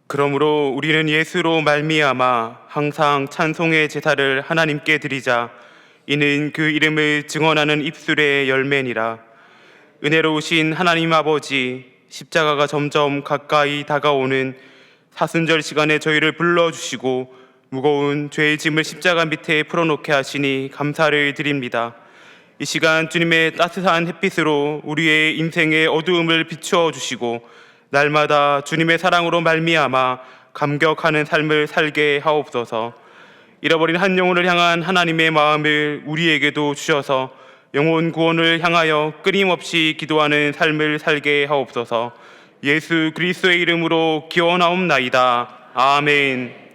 그러므로 우리는 예수로 말미암아 항상 찬송의 제사를 하나님께 드리자. 이는 그 이름을 증언하는 입술의 열매니라. 은혜로우신 하나님 아버지, 십자가가 점점 가까이 다가오는 사순절 시간에 저희를 불러주시고 무거운 죄의 짐을 십자가 밑에 풀어놓게 하시니 감사를 드립니다. 이 시간 주님의 따뜻한 햇빛으로 우리의 인생의 어두움을 비추어 주시고 날마다 주님의 사랑으로 말미암아 감격하는 삶을 살게 하옵소서. 잃어버린 한 영혼을 향한 하나님의 마음을 우리에게도 주셔서 영혼 구원을 향하여 끊임없이 기도하는 삶을 살게 하옵소서. 예수 그리스도의 이름으로 기원하옵나이다. 아멘.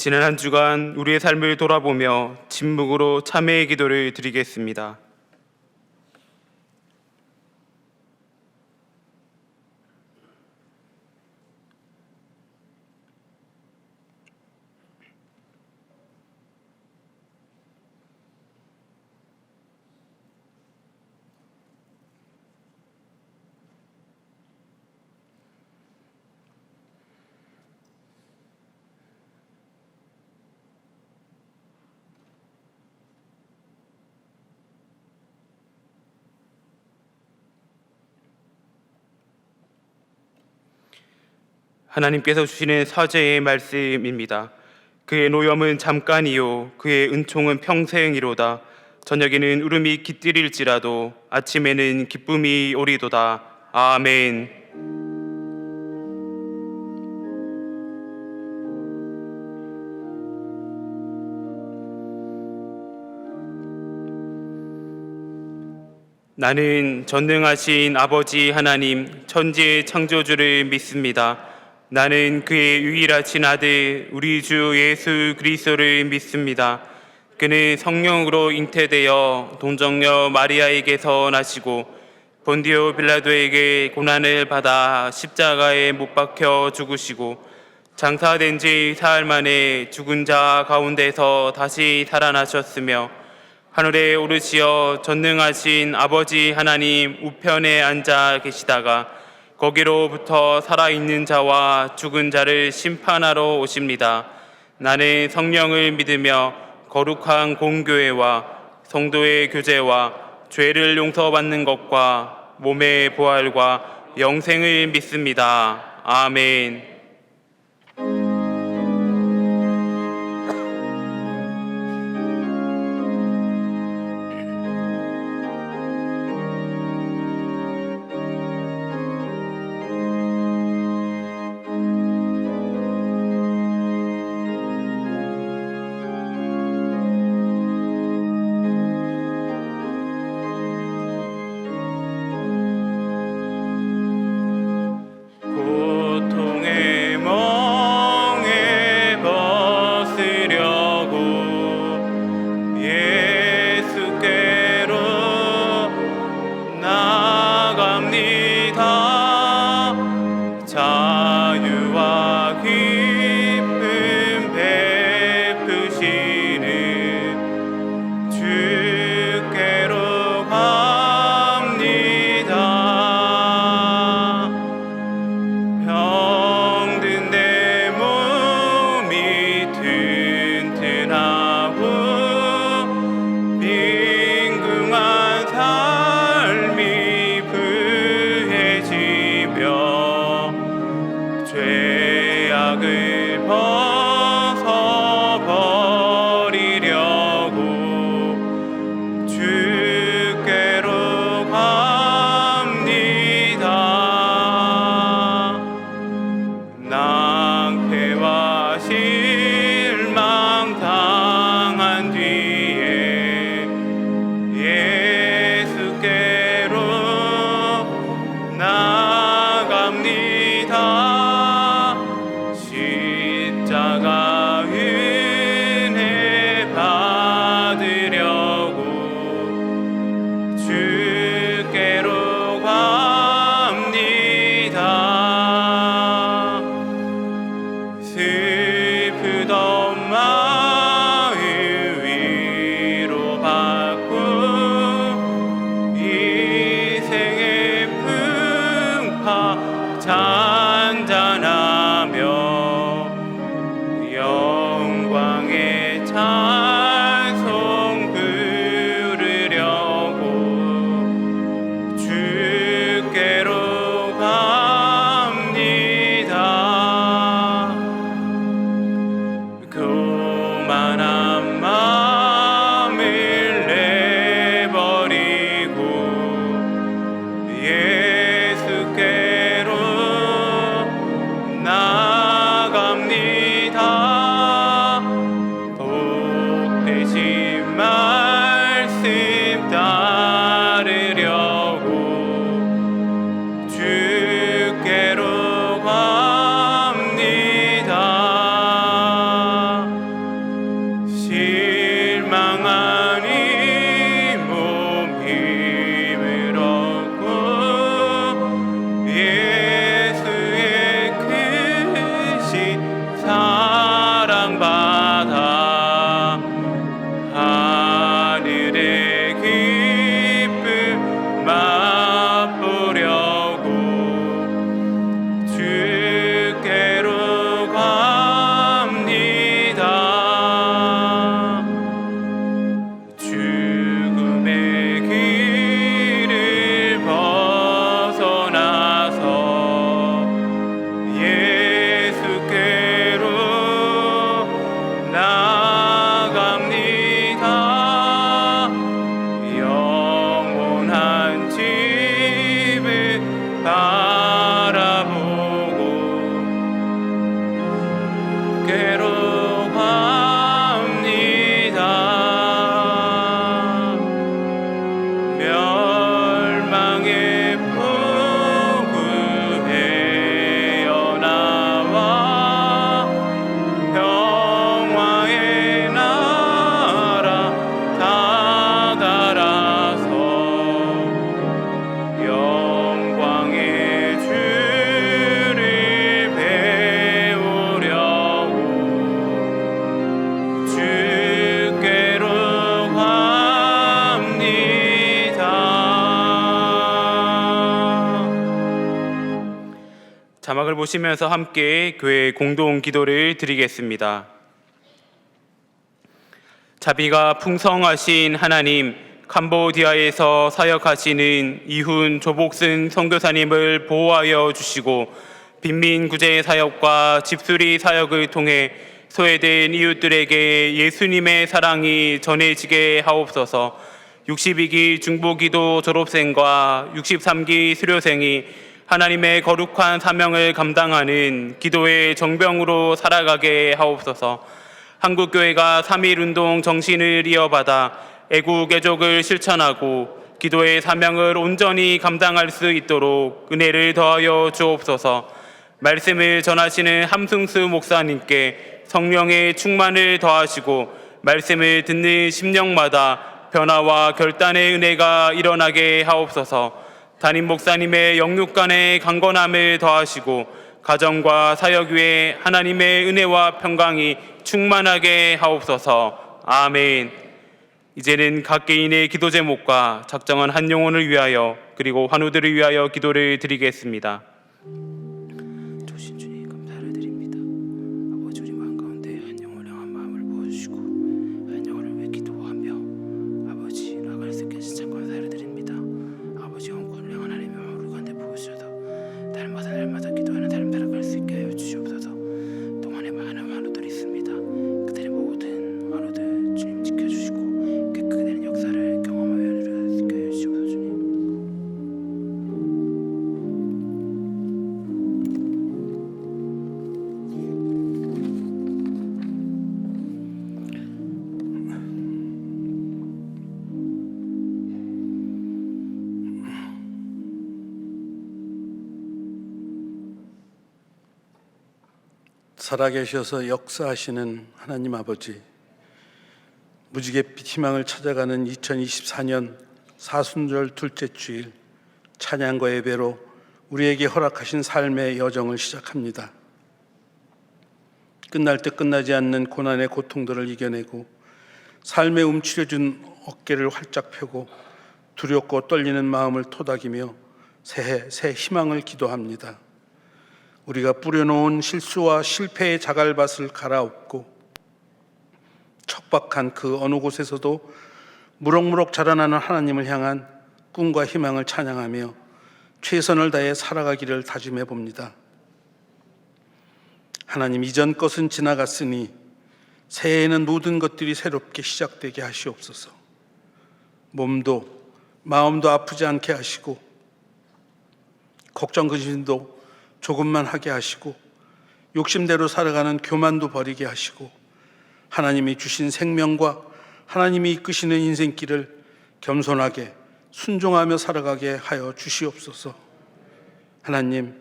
지난 한 주간 우리의 삶을 돌아보며 침묵으로 참회의 기도를 드리겠습니다. 하나님께서 주시는 사죄의 말씀입니다. 그의 노염은 잠깐이요 그의 은총은 평생이로다. 저녁에는 울음이 깃들일지라도 아침에는 기쁨이 오리도다. 아멘. 나는 전능하신 아버지 하나님 천지의 창조주를 믿습니다. 나는 그의 유일하신 아들 우리 주 예수 그리스도를 믿습니다. 그는 성령으로 잉태되어 동정녀 마리아에게서 나시고 본디오 빌라도에게 고난을 받아 십자가에 못 박혀 죽으시고 장사된 지 사흘 만에 죽은 자 가운데서 다시 살아나셨으며 하늘에 오르시어 전능하신 아버지 하나님 우편에 앉아 계시다가 거기로부터 살아있는 자와 죽은 자를 심판하러 오십니다. 나는 성령을 믿으며 거룩한 공교회와 성도의 교제와 죄를 용서받는 것과 몸의 부활과 영생을 믿습니다. 아멘. 주께로 갑니다. 돌보시면서 함께 교회 공동 기도를 드리겠습니다. 자비가 풍성하신 하나님, 캄보디아에서 사역하시는 이훈 조복슨 선교사님을 보호하여 주시고 빈민 구제 사역과 집수리 사역을 통해 소외된 이웃들에게 예수님의 사랑이 전해지게 하옵소서. 62기 중보기도 졸업생과 63기 수료생이 하나님의 거룩한 사명을 감당하는 기도의 정병으로 살아가게 하옵소서. 한국교회가 3.1운동 정신을 이어받아 애국 애족을 실천하고 기도의 사명을 온전히 감당할 수 있도록 은혜를 더하여 주옵소서. 말씀을 전하시는 함승수 목사님께 성령의 충만을 더하시고 말씀을 듣는 심령마다 변화와 결단의 은혜가 일어나게 하옵소서. 담임 목사님의 영육간의 강건함을 더하시고 가정과 사역 위에 하나님의 은혜와 평강이 충만하게 하옵소서. 아멘. 이제는 각 개인의 기도 제목과 작정한 한 영혼을 위하여 그리고 환우들을 위하여 기도를 드리겠습니다. 조신 주님 감사를 드립니다. 아버지, 우리 마음 가운데 한 영혼을 향한 마음을 부어주시고 한 영혼을 위해 기도하며 아버지 나아갈 수 있게 참 감사를 드립니다. 아버지, 영혼을 향한 하나님의 마음을 우리 가운데 부어주셔서 날마다 기도하는 삶을 살아갈 수 있게 하여 주시옵소서. 동안에 많은 환우들이 있습니다. 그들의 모든 환우들 주님 지켜주시고 깨끗게 되는 역사를 경험하여 이룰 수 있게 하여 주시옵소서. 주님, 살아계셔서 역사하시는 하나님 아버지, 무지갯빛 희망을 찾아가는 2024년 사순절 둘째 주일, 찬양과 예배로 우리에게 허락하신 삶의 여정을 시작합니다. 끝날 때 끝나지 않는 고난의 고통들을 이겨내고 삶에 움츠려준 어깨를 활짝 펴고 두렵고 떨리는 마음을 토닥이며 새해 새 희망을 기도합니다. 우리가 뿌려놓은 실수와 실패의 자갈밭을 갈아엎고 척박한 그 어느 곳에서도 무럭무럭 자라나는 하나님을 향한 꿈과 희망을 찬양하며 최선을 다해 살아가기를 다짐해 봅니다. 하나님, 이전 것은 지나갔으니 새해에는 모든 것들이 새롭게 시작되게 하시옵소서. 몸도 마음도 아프지 않게 하시고 걱정 근심도 조금만 하게 하시고 욕심대로 살아가는 교만도 버리게 하시고 하나님이 주신 생명과 하나님이 이끄시는 인생길을 겸손하게 순종하며 살아가게 하여 주시옵소서. 하나님,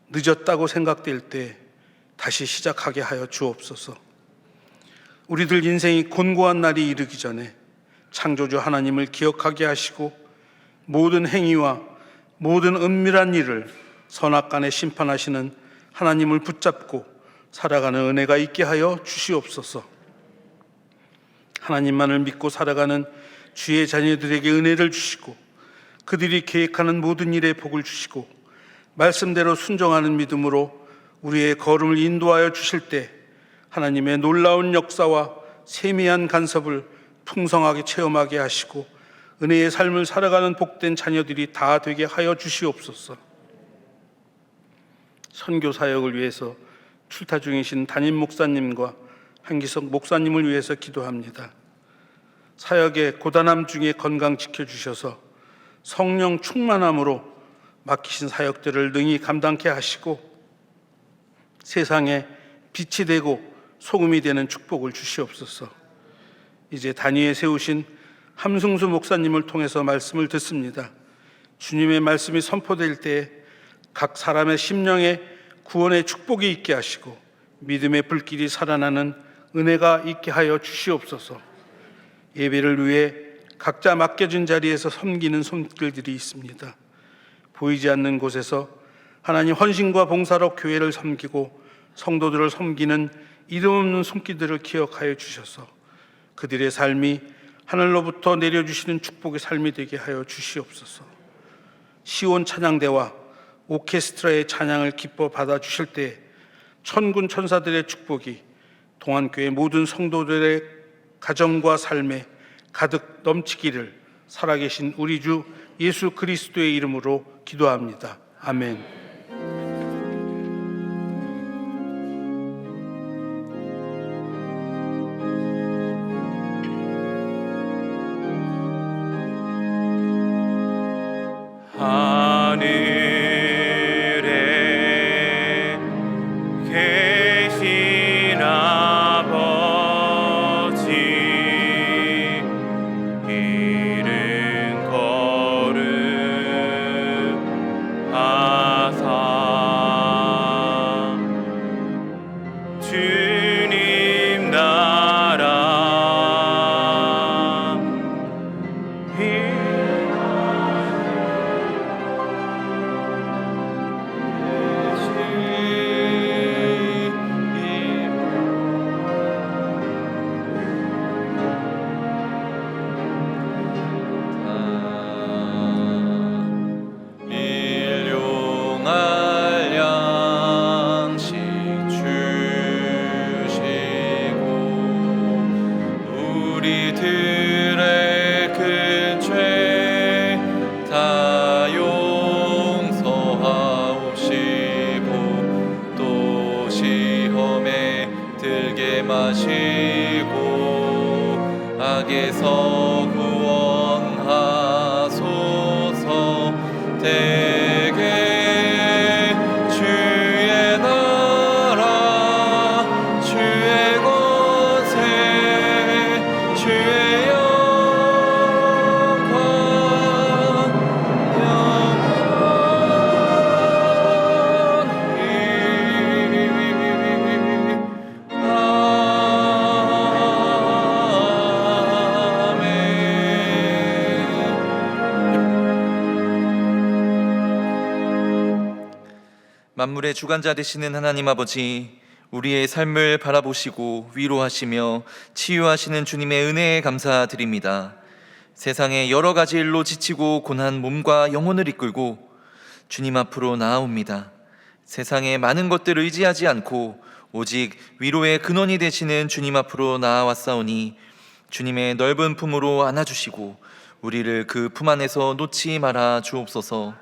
늦었다고 생각될 때 다시 시작하게 하여 주옵소서. 우리들 인생이 곤고한 날이 이르기 전에 창조주 하나님을 기억하게 하시고 모든 행위와 모든 은밀한 일을 선악간에 심판하시는 하나님을 붙잡고 살아가는 은혜가 있게 하여 주시옵소서. 하나님만을 믿고 살아가는 주의 자녀들에게 은혜를 주시고 그들이 계획하는 모든 일에 복을 주시고 말씀대로 순종하는 믿음으로 우리의 걸음을 인도하여 주실 때 하나님의 놀라운 역사와 세미한 간섭을 풍성하게 체험하게 하시고 은혜의 삶을 살아가는 복된 자녀들이 다 되게 하여 주시옵소서. 선교 사역을 위해서 출타 중이신 담임 목사님과 한기석 목사님을 위해서 기도합니다. 사역의 고단함 중에 건강 지켜주셔서 성령 충만함으로 맡기신 사역들을 능히 감당케 하시고 세상에 빛이 되고 소금이 되는 축복을 주시옵소서. 이제 단위에 세우신 함승수 목사님을 통해서 말씀을 듣습니다. 주님의 말씀이 선포될 때 각 사람의 심령에 구원의 축복이 있게 하시고 믿음의 불길이 살아나는 은혜가 있게 하여 주시옵소서. 예배를 위해 각자 맡겨진 자리에서 섬기는 손길들이 있습니다. 보이지 않는 곳에서 하나님 헌신과 봉사로 교회를 섬기고 성도들을 섬기는 이름 없는 손길들을 기억하여 주셔서 그들의 삶이 하늘로부터 내려주시는 축복의 삶이 되게 하여 주시옵소서. 시온 찬양대와 오케스트라의 찬양을 기뻐 받아주실 때 천군 천사들의 축복이 동안교회 모든 성도들의 가정과 삶에 가득 넘치기를 살아계신 우리 주 예수 그리스도의 이름으로 기도합니다. 아멘. 하늘에 계신 아버지 이름 거룩하사 주님 나라 일용할 양식 주시고 우리들의 그 죄 다 용서하옵시고 또 시험에 들게 마시고 악에서 구원하소서. 대개 주의 나라 주의 권세 주의 영광 영원히 만물의 주관자 되시는 하나님 아버지, 우리의 삶을 바라보시고 위로하시며 치유하시는 주님의 은혜에 감사드립니다. 세상의 여러 가지 일로 지치고 고난 몸과 영혼을 이끌고 주님 앞으로 나아옵니다. 세상의 많은 것들을 의지하지 않고 오직 위로의 근원이 되시는 주님 앞으로 나아왔사오니 주님의 넓은 품으로 안아주시고 우리를 그 품 안에서 놓지 말아 주옵소서.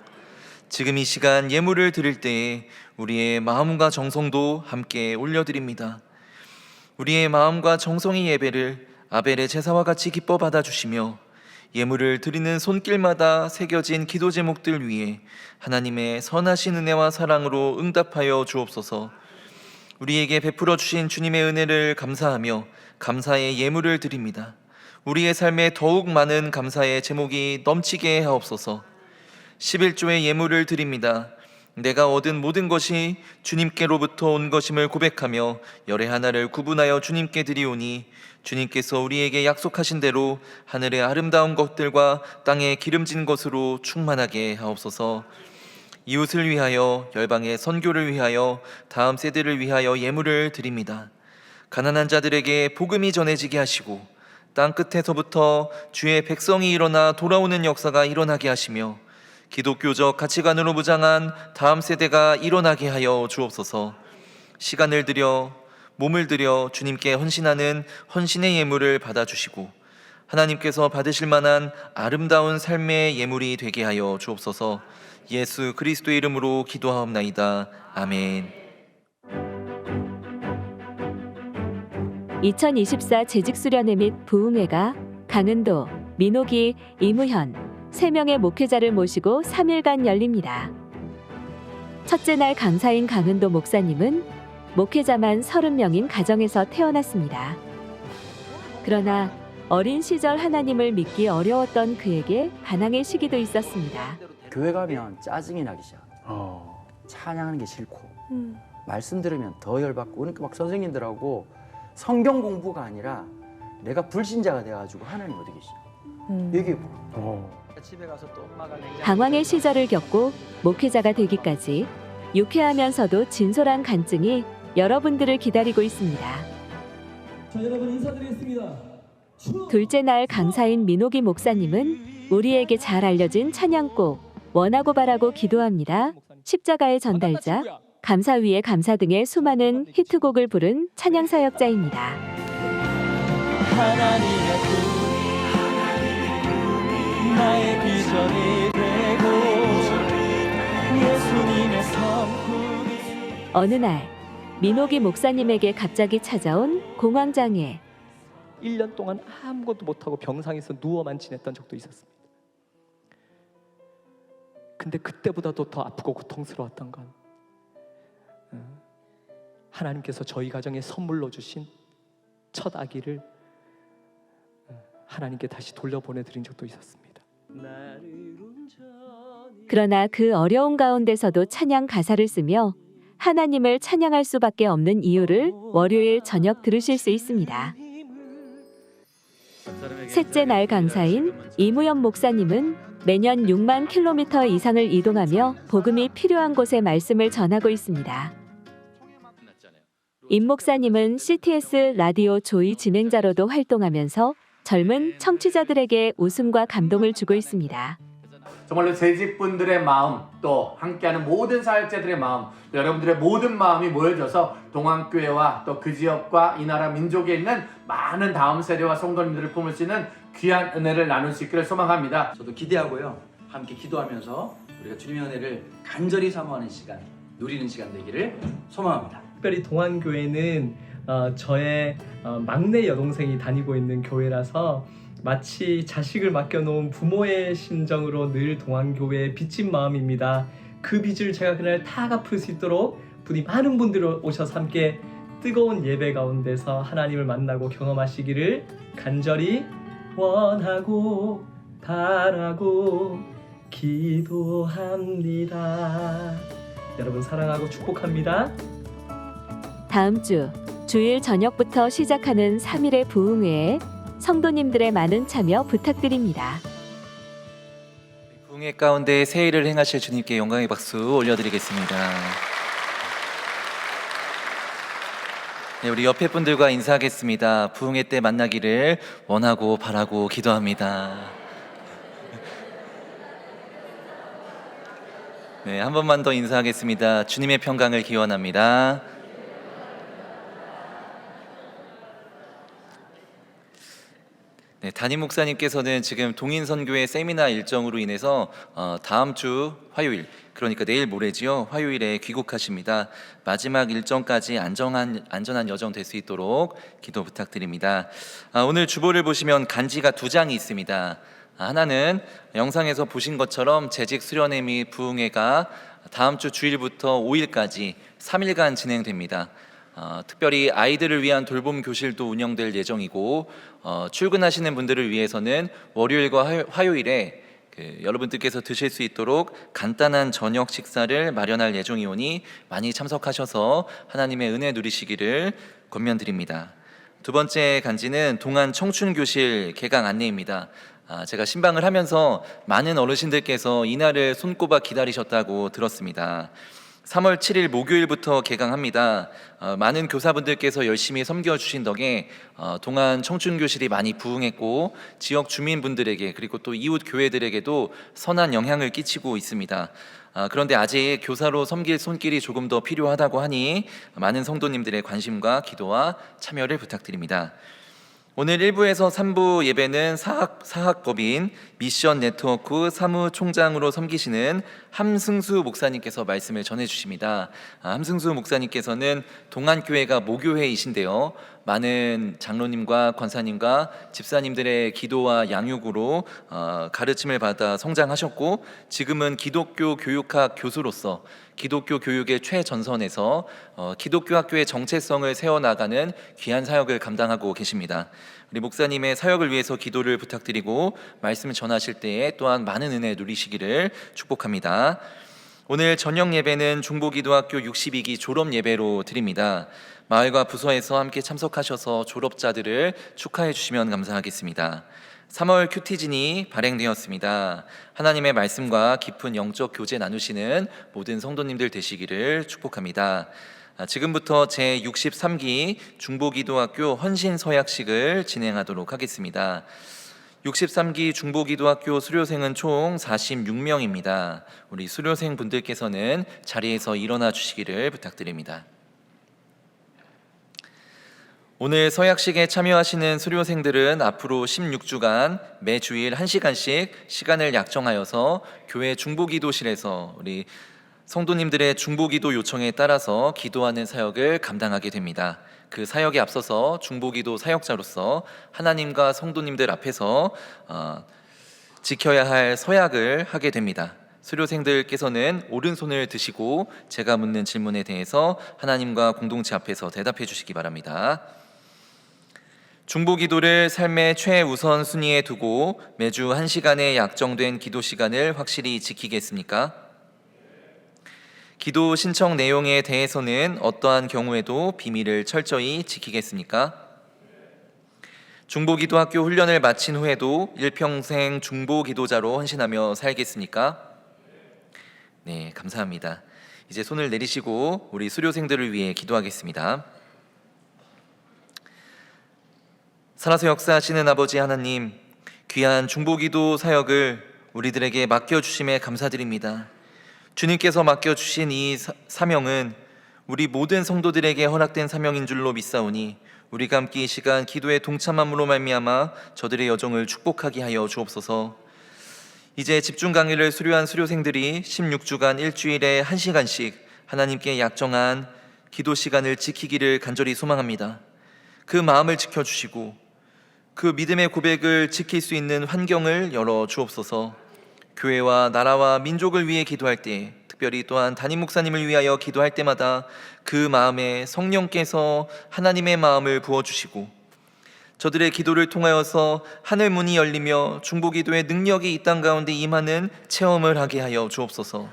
지금 이 시간 예물을 드릴 때에 우리의 마음과 정성도 함께 올려드립니다. 우리의 마음과 정성의 예배를 아벨의 제사와 같이 기뻐 받아주시며 예물을 드리는 손길마다 새겨진 기도 제목들 위에 하나님의 선하신 은혜와 사랑으로 응답하여 주옵소서. 우리에게 베풀어 주신 주님의 은혜를 감사하며 감사의 예물을 드립니다. 우리의 삶에 더욱 많은 감사의 제목이 넘치게 하옵소서. 11조의 예물을 드립니다. 내가 얻은 모든 것이 주님께로부터 온 것임을 고백하며 열의 하나를 구분하여 주님께 드리오니 주님께서 우리에게 약속하신 대로 하늘의 아름다운 것들과 땅의 기름진 것으로 충만하게 하옵소서. 이웃을 위하여, 열방의 선교를 위하여, 다음 세대를 위하여 예물을 드립니다. 가난한 자들에게 복음이 전해지게 하시고 땅 끝에서부터 주의 백성이 일어나 돌아오는 역사가 일어나게 하시며 기독교적 가치관으로 무장한 다음 세대가 일어나게 하여 주옵소서. 시간을 들여 몸을 들여 주님께 헌신하는 헌신의 예물을 받아주시고 하나님께서 받으실 만한 아름다운 삶의 예물이 되게 하여 주옵소서. 예수 그리스도의 이름으로 기도하옵나이다. 아멘. 2024 재직수련회 및 부흥회가 강은도, 민옥이, 이무현 3명의 목회자를 모시고 3일간 열립니다. 첫째 날 강사인 강은도 목사님은 목회자만 30명인 가정에서 태어났습니다. 그러나 어린 시절 하나님을 믿기 어려웠던 그에게 반항의 시기도 있었습니다. 교회 가면 짜증이 나기 시작. 찬양하는 게 싫고 말씀 들으면 더 열받고 그러니까 막 선생님들하고 성경 공부가 아니라 내가 불신자가 돼가지고 하나님 어디 계시냐 얘기해보고 집에 가서 또 엄마가 방황의 시절을 겪고 목회자가 되기까지 유쾌하면서도 진솔한 간증이 여러분들을 기다리고 있습니다. 자, 여러분 인사드리겠습니다. 둘째 날 강사인 민옥이 목사님은 우리에게 잘 알려진 찬양곡 원하고 바라고 기도합니다 십자가의 전달자, 감사 위에 감사 등의 수많은 히트곡을 부른 찬양 사역자입니다. 하나님의 꿈이 나의 비전이 되고 예수님의 성품이 어느 날 민옥이 목사님에게 갑자기 찾아온 공황장애. 1년 동안 아무것도 못하고 병상에서 누워만 지냈던 적도 있었습니다. 근데 그때보다도 더 아프고 고통스러웠던 건 하나님께서 저희 가정에 선물로 주신 첫 아기를 하나님께 다시 돌려보내드린 적도 있었습니다. 그러나 그 어려운 가운데서도 찬양 가사를 쓰며 하나님을 찬양할 수밖에 없는 이유를 월요일 저녁 들으실 수 있습니다. 셋째 날 강사인 이무연 목사님은 매년 6만 킬로미터 이상을 이동하며 복음이 필요한 곳에 말씀을 전하고 있습니다. 임 목사님은 CTS 라디오 조이 진행자로도 활동하면서 젊은 청취자들에게 웃음과 감동을 주고 있습니다. 정말로 재직분들의 마음, 또 함께하는 모든 사역자들의 마음, 또 여러분들의 모든 마음이 모여져서 동안교회와 또 그 지역과 이 나라 민족에 있는 많은 다음 세대와 성도님들을 품을 수 있는 귀한 은혜를 나눌 수 있기를 소망합니다. 저도 기대하고요. 함께 기도하면서 우리가 주님의 은혜를 간절히 사모하는 시간, 누리는 시간 되기를 소망합니다. 특별히 동안교회는 저의 막내 여동생이 다니고 있는 교회라서 마치 자식을 맡겨놓은 부모의 심정으로 늘 동안교회에 빚진 마음입니다. 그 빚을 제가 그날 다 갚을 수 있도록 부디 많은 분들이 오셔서 함께 뜨거운 예배 가운데서 하나님을 만나고 경험하시기를 간절히 원하고 바라고 기도합니다. 여러분 사랑하고 축복합니다. 다음 주 주일 저녁부터 시작하는 3일의 부흥회에 성도님들의 많은 참여 부탁드립니다. 부흥회 가운데 새 일을 행하실 주님께 영광의 박수 올려드리겠습니다. 네, 우리 옆에 분들과 인사하겠습니다. 부흥회 때 만나기를 원하고 바라고 기도합니다. 네, 한 번만 더 인사하겠습니다. 주님의 평강을 기원합니다. 네, 담임 목사님께서는 지금 동인선교회 세미나 일정으로 인해서 다음 주 화요일, 그러니까 내일 모레지요, 화요일에 귀국하십니다. 마지막 일정까지 안전한 여정 될 수 있도록 기도 부탁드립니다. 오늘 주보를 보시면 간지가 2장이 있습니다. 하나는 영상에서 보신 것처럼 재직 수련회 및 부흥회가 다음 주 주일부터 5일까지 3일간 진행됩니다. 특별히 아이들을 위한 돌봄 교실도 운영될 예정이고 출근하시는 분들을 위해서는 월요일과 화요일에 여러분들께서 드실 수 있도록 간단한 저녁 식사를 마련할 예정이오니 많이 참석하셔서 하나님의 은혜 누리시기를 권면드립니다. 두 번째 간지는 동안 청춘교실 개강 안내입니다. 제가 신방을 하면서 많은 어르신들께서 이날을 손꼽아 기다리셨다고 들었습니다. 3월 7일 목요일부터 개강합니다. 많은 교사분들께서 열심히 섬겨주신 덕에 동안 청춘교실이 많이 부흥했고 지역 주민분들에게 그리고 또 이웃 교회들에게도 선한 영향을 끼치고 있습니다. 그런데 아직 교사로 섬길 손길이 조금 더 필요하다고 하니 많은 성도님들의 관심과 기도와 참여를 부탁드립니다. 오늘 1부에서 3부 예배는 사학법인 미션 네트워크 사무총장으로 섬기시는 함승수 목사님께서 말씀을 전해주십니다. 함승수 목사님께서는 동안교회가 모교회이신데요, 많은 장로님과 권사님과 집사님들의 기도와 양육으로 가르침을 받아 성장하셨고 지금은 기독교 교육학 교수로서 기독교 교육의 최전선에서 기독교 학교의 정체성을 세워나가는 귀한 사역을 감당하고 계십니다. 우리 목사님의 사역을 위해서 기도를 부탁드리고 말씀을 전하실 때에 또한 많은 은혜 누리시기를 축복합니다. 오늘 저녁 예배는 중보기도학교 62기 졸업 예배로 드립니다. 마을과 부서에서 함께 참석하셔서 졸업자들을 축하해 주시면 감사하겠습니다. 3월 큐티진이 발행되었습니다. 하나님의 말씀과 깊은 영적 교제 나누시는 모든 성도님들 되시기를 축복합니다. 지금부터 제63기 중보기도학교 헌신서약식을 진행하도록 하겠습니다. 63기 중보기도학교 수료생은 총 46명입니다. 우리 수료생 분들께서는 자리에서 일어나 주시기를 부탁드립니다. 오늘 서약식에 참여하시는 수료생들은 앞으로 16주간 매주일 1시간씩 시간을 약정하여서 교회 중보기도실에서 우리 성도님들의 중보기도 요청에 따라서 기도하는 사역을 감당하게 됩니다. 그 사역에 앞서서 중보기도 사역자로서 하나님과 성도님들 앞에서 지켜야 할 서약을 하게 됩니다. 수료생들께서는 오른손을 드시고 제가 묻는 질문에 대해서 하나님과 공동체 앞에서 대답해 주시기 바랍니다. 중보기도를 삶의 최우선 순위에 두고 매주 1시간의 약정된 기도 시간을 확실히 지키겠습니까? 기도 신청 내용에 대해서는 어떠한 경우에도 비밀을 철저히 지키겠습니까? 중보기도학교 훈련을 마친 후에도 일평생 중보기도자로 헌신하며 살겠습니까? 네, 감사합니다. 이제 손을 내리시고 우리 수료생들을 위해 기도하겠습니다. 살아서 역사하시는 아버지 하나님, 귀한 중보기도 사역을 우리들에게 맡겨주심에 감사드립니다. 주님께서 맡겨주신 이 사명은 우리 모든 성도들에게 허락된 사명인 줄로 믿사오니 우리가 함께 이 시간 기도에 동참함으로 말미암아 저들의 여정을 축복하게 하여 주옵소서. 이제 집중 강의를 수료한 수료생들이 16주간 일주일에 1시간씩 하나님께 약정한 기도 시간을 지키기를 간절히 소망합니다. 그 마음을 지켜주시고 그 믿음의 고백을 지킬 수 있는 환경을 열어 주옵소서. 교회와 나라와 민족을 위해 기도할 때, 특별히 또한 담임 목사님을 위하여 기도할 때마다 그 마음에 성령께서 하나님의 마음을 부어주시고 저들의 기도를 통하여서 하늘 문이 열리며 중보기도의 능력이 이 땅 가운데 임하는 체험을 하게 하여 주옵소서.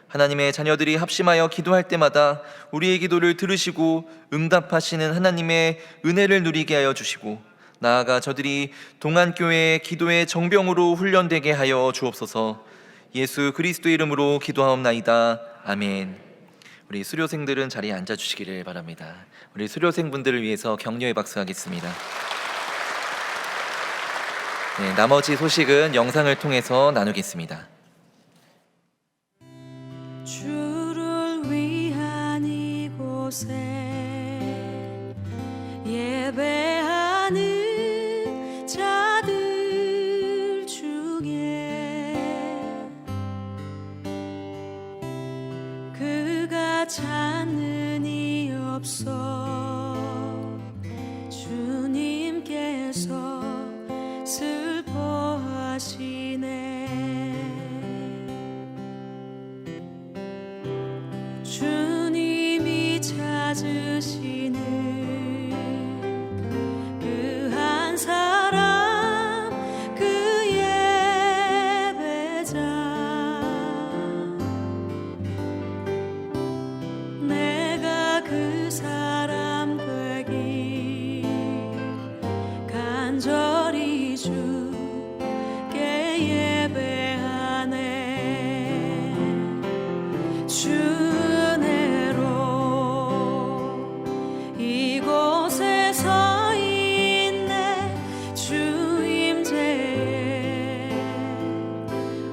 하나님의 자녀들이 합심하여 기도할 때마다 우리의 기도를 들으시고 응답하시는 하나님의 은혜를 누리게 하여 주시고 나아가 저들이 동안교회의 기도의 정병으로 훈련되게 하여 주옵소서. 예수 그리스도의 이름으로 기도하옵나이다. 아멘. 우리 수료생들은 자리에 앉아주시기를 바랍니다. 우리 수료생분들을 위해서 격려의 박수하겠습니다. 네, 나머지 소식은 영상을 통해서 나누겠습니다. 주를 위한 이곳에 예배하는 자들 중에 그가 찾는 이 없어 주님께서 슬퍼하시네. 주님이 찾으시는 그 한 사람 그 예배자 내가 그 사람 되기 간절히 주께 예배하네. 주 은혜로 이곳에 서 있네. 주 임재에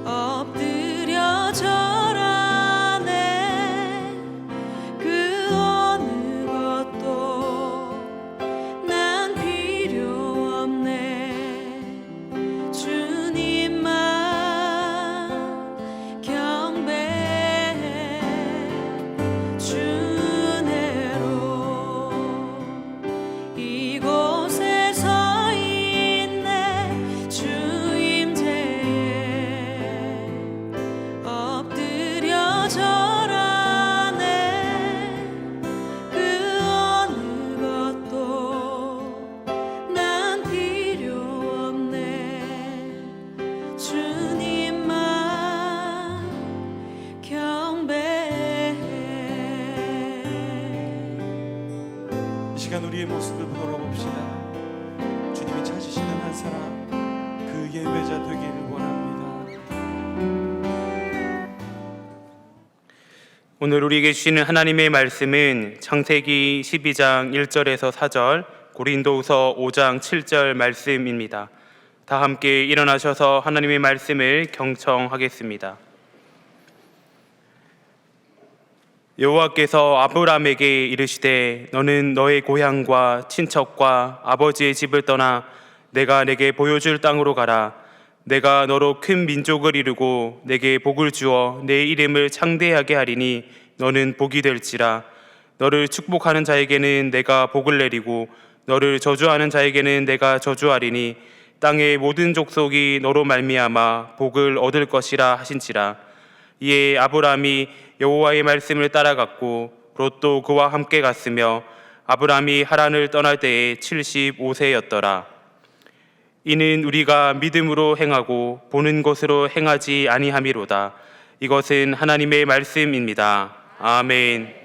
엎드려 절하네. 그 어느 것도 난 필요 없네. 주님만 경배해. 주 은혜로 이곳에 서 있네. 주 임재에 엎드려 절하네. 그 어느 것도 난 필요 없네. 주님만 경배해. 이 시간 우리의 모습을 걸어봅시다. 주님이 찾으시는 한 사람 그 예배자 되기를 원합니다. 오늘 우리에게 주시는 하나님의 말씀은 창세기 12장 1절에서 4절, 고린도후서 5장 7절 말씀입니다. 다 함께 일어나셔서 하나님의 말씀을 경청하겠습니다. 여호와께서 아브라함에게 이르시되 너는 너의 고향과 친척과 아버지의 집을 떠나 내가 내게 보여줄 땅으로 가라. 내가 너로 큰 민족을 이루고 내게 복을 주어 내 이름을 창대하게 하리니 너는 복이 될지라. 너를 축복하는 자에게는 내가 복을 내리고 너를 저주하는 자에게는 내가 저주하리니 땅의 모든 족속이 너로 말미암아 복을 얻을 것이라 하신지라. 이에 아브라함이 여호와의 말씀을 따라갔고 롯도 그와 함께 갔으며 아브라함이 하란을 떠날 때에 75세였더라. 이는 우리가 믿음으로 행하고 보는 것으로 행하지 아니함이로다. 이것은 하나님의 말씀입니다. 아멘.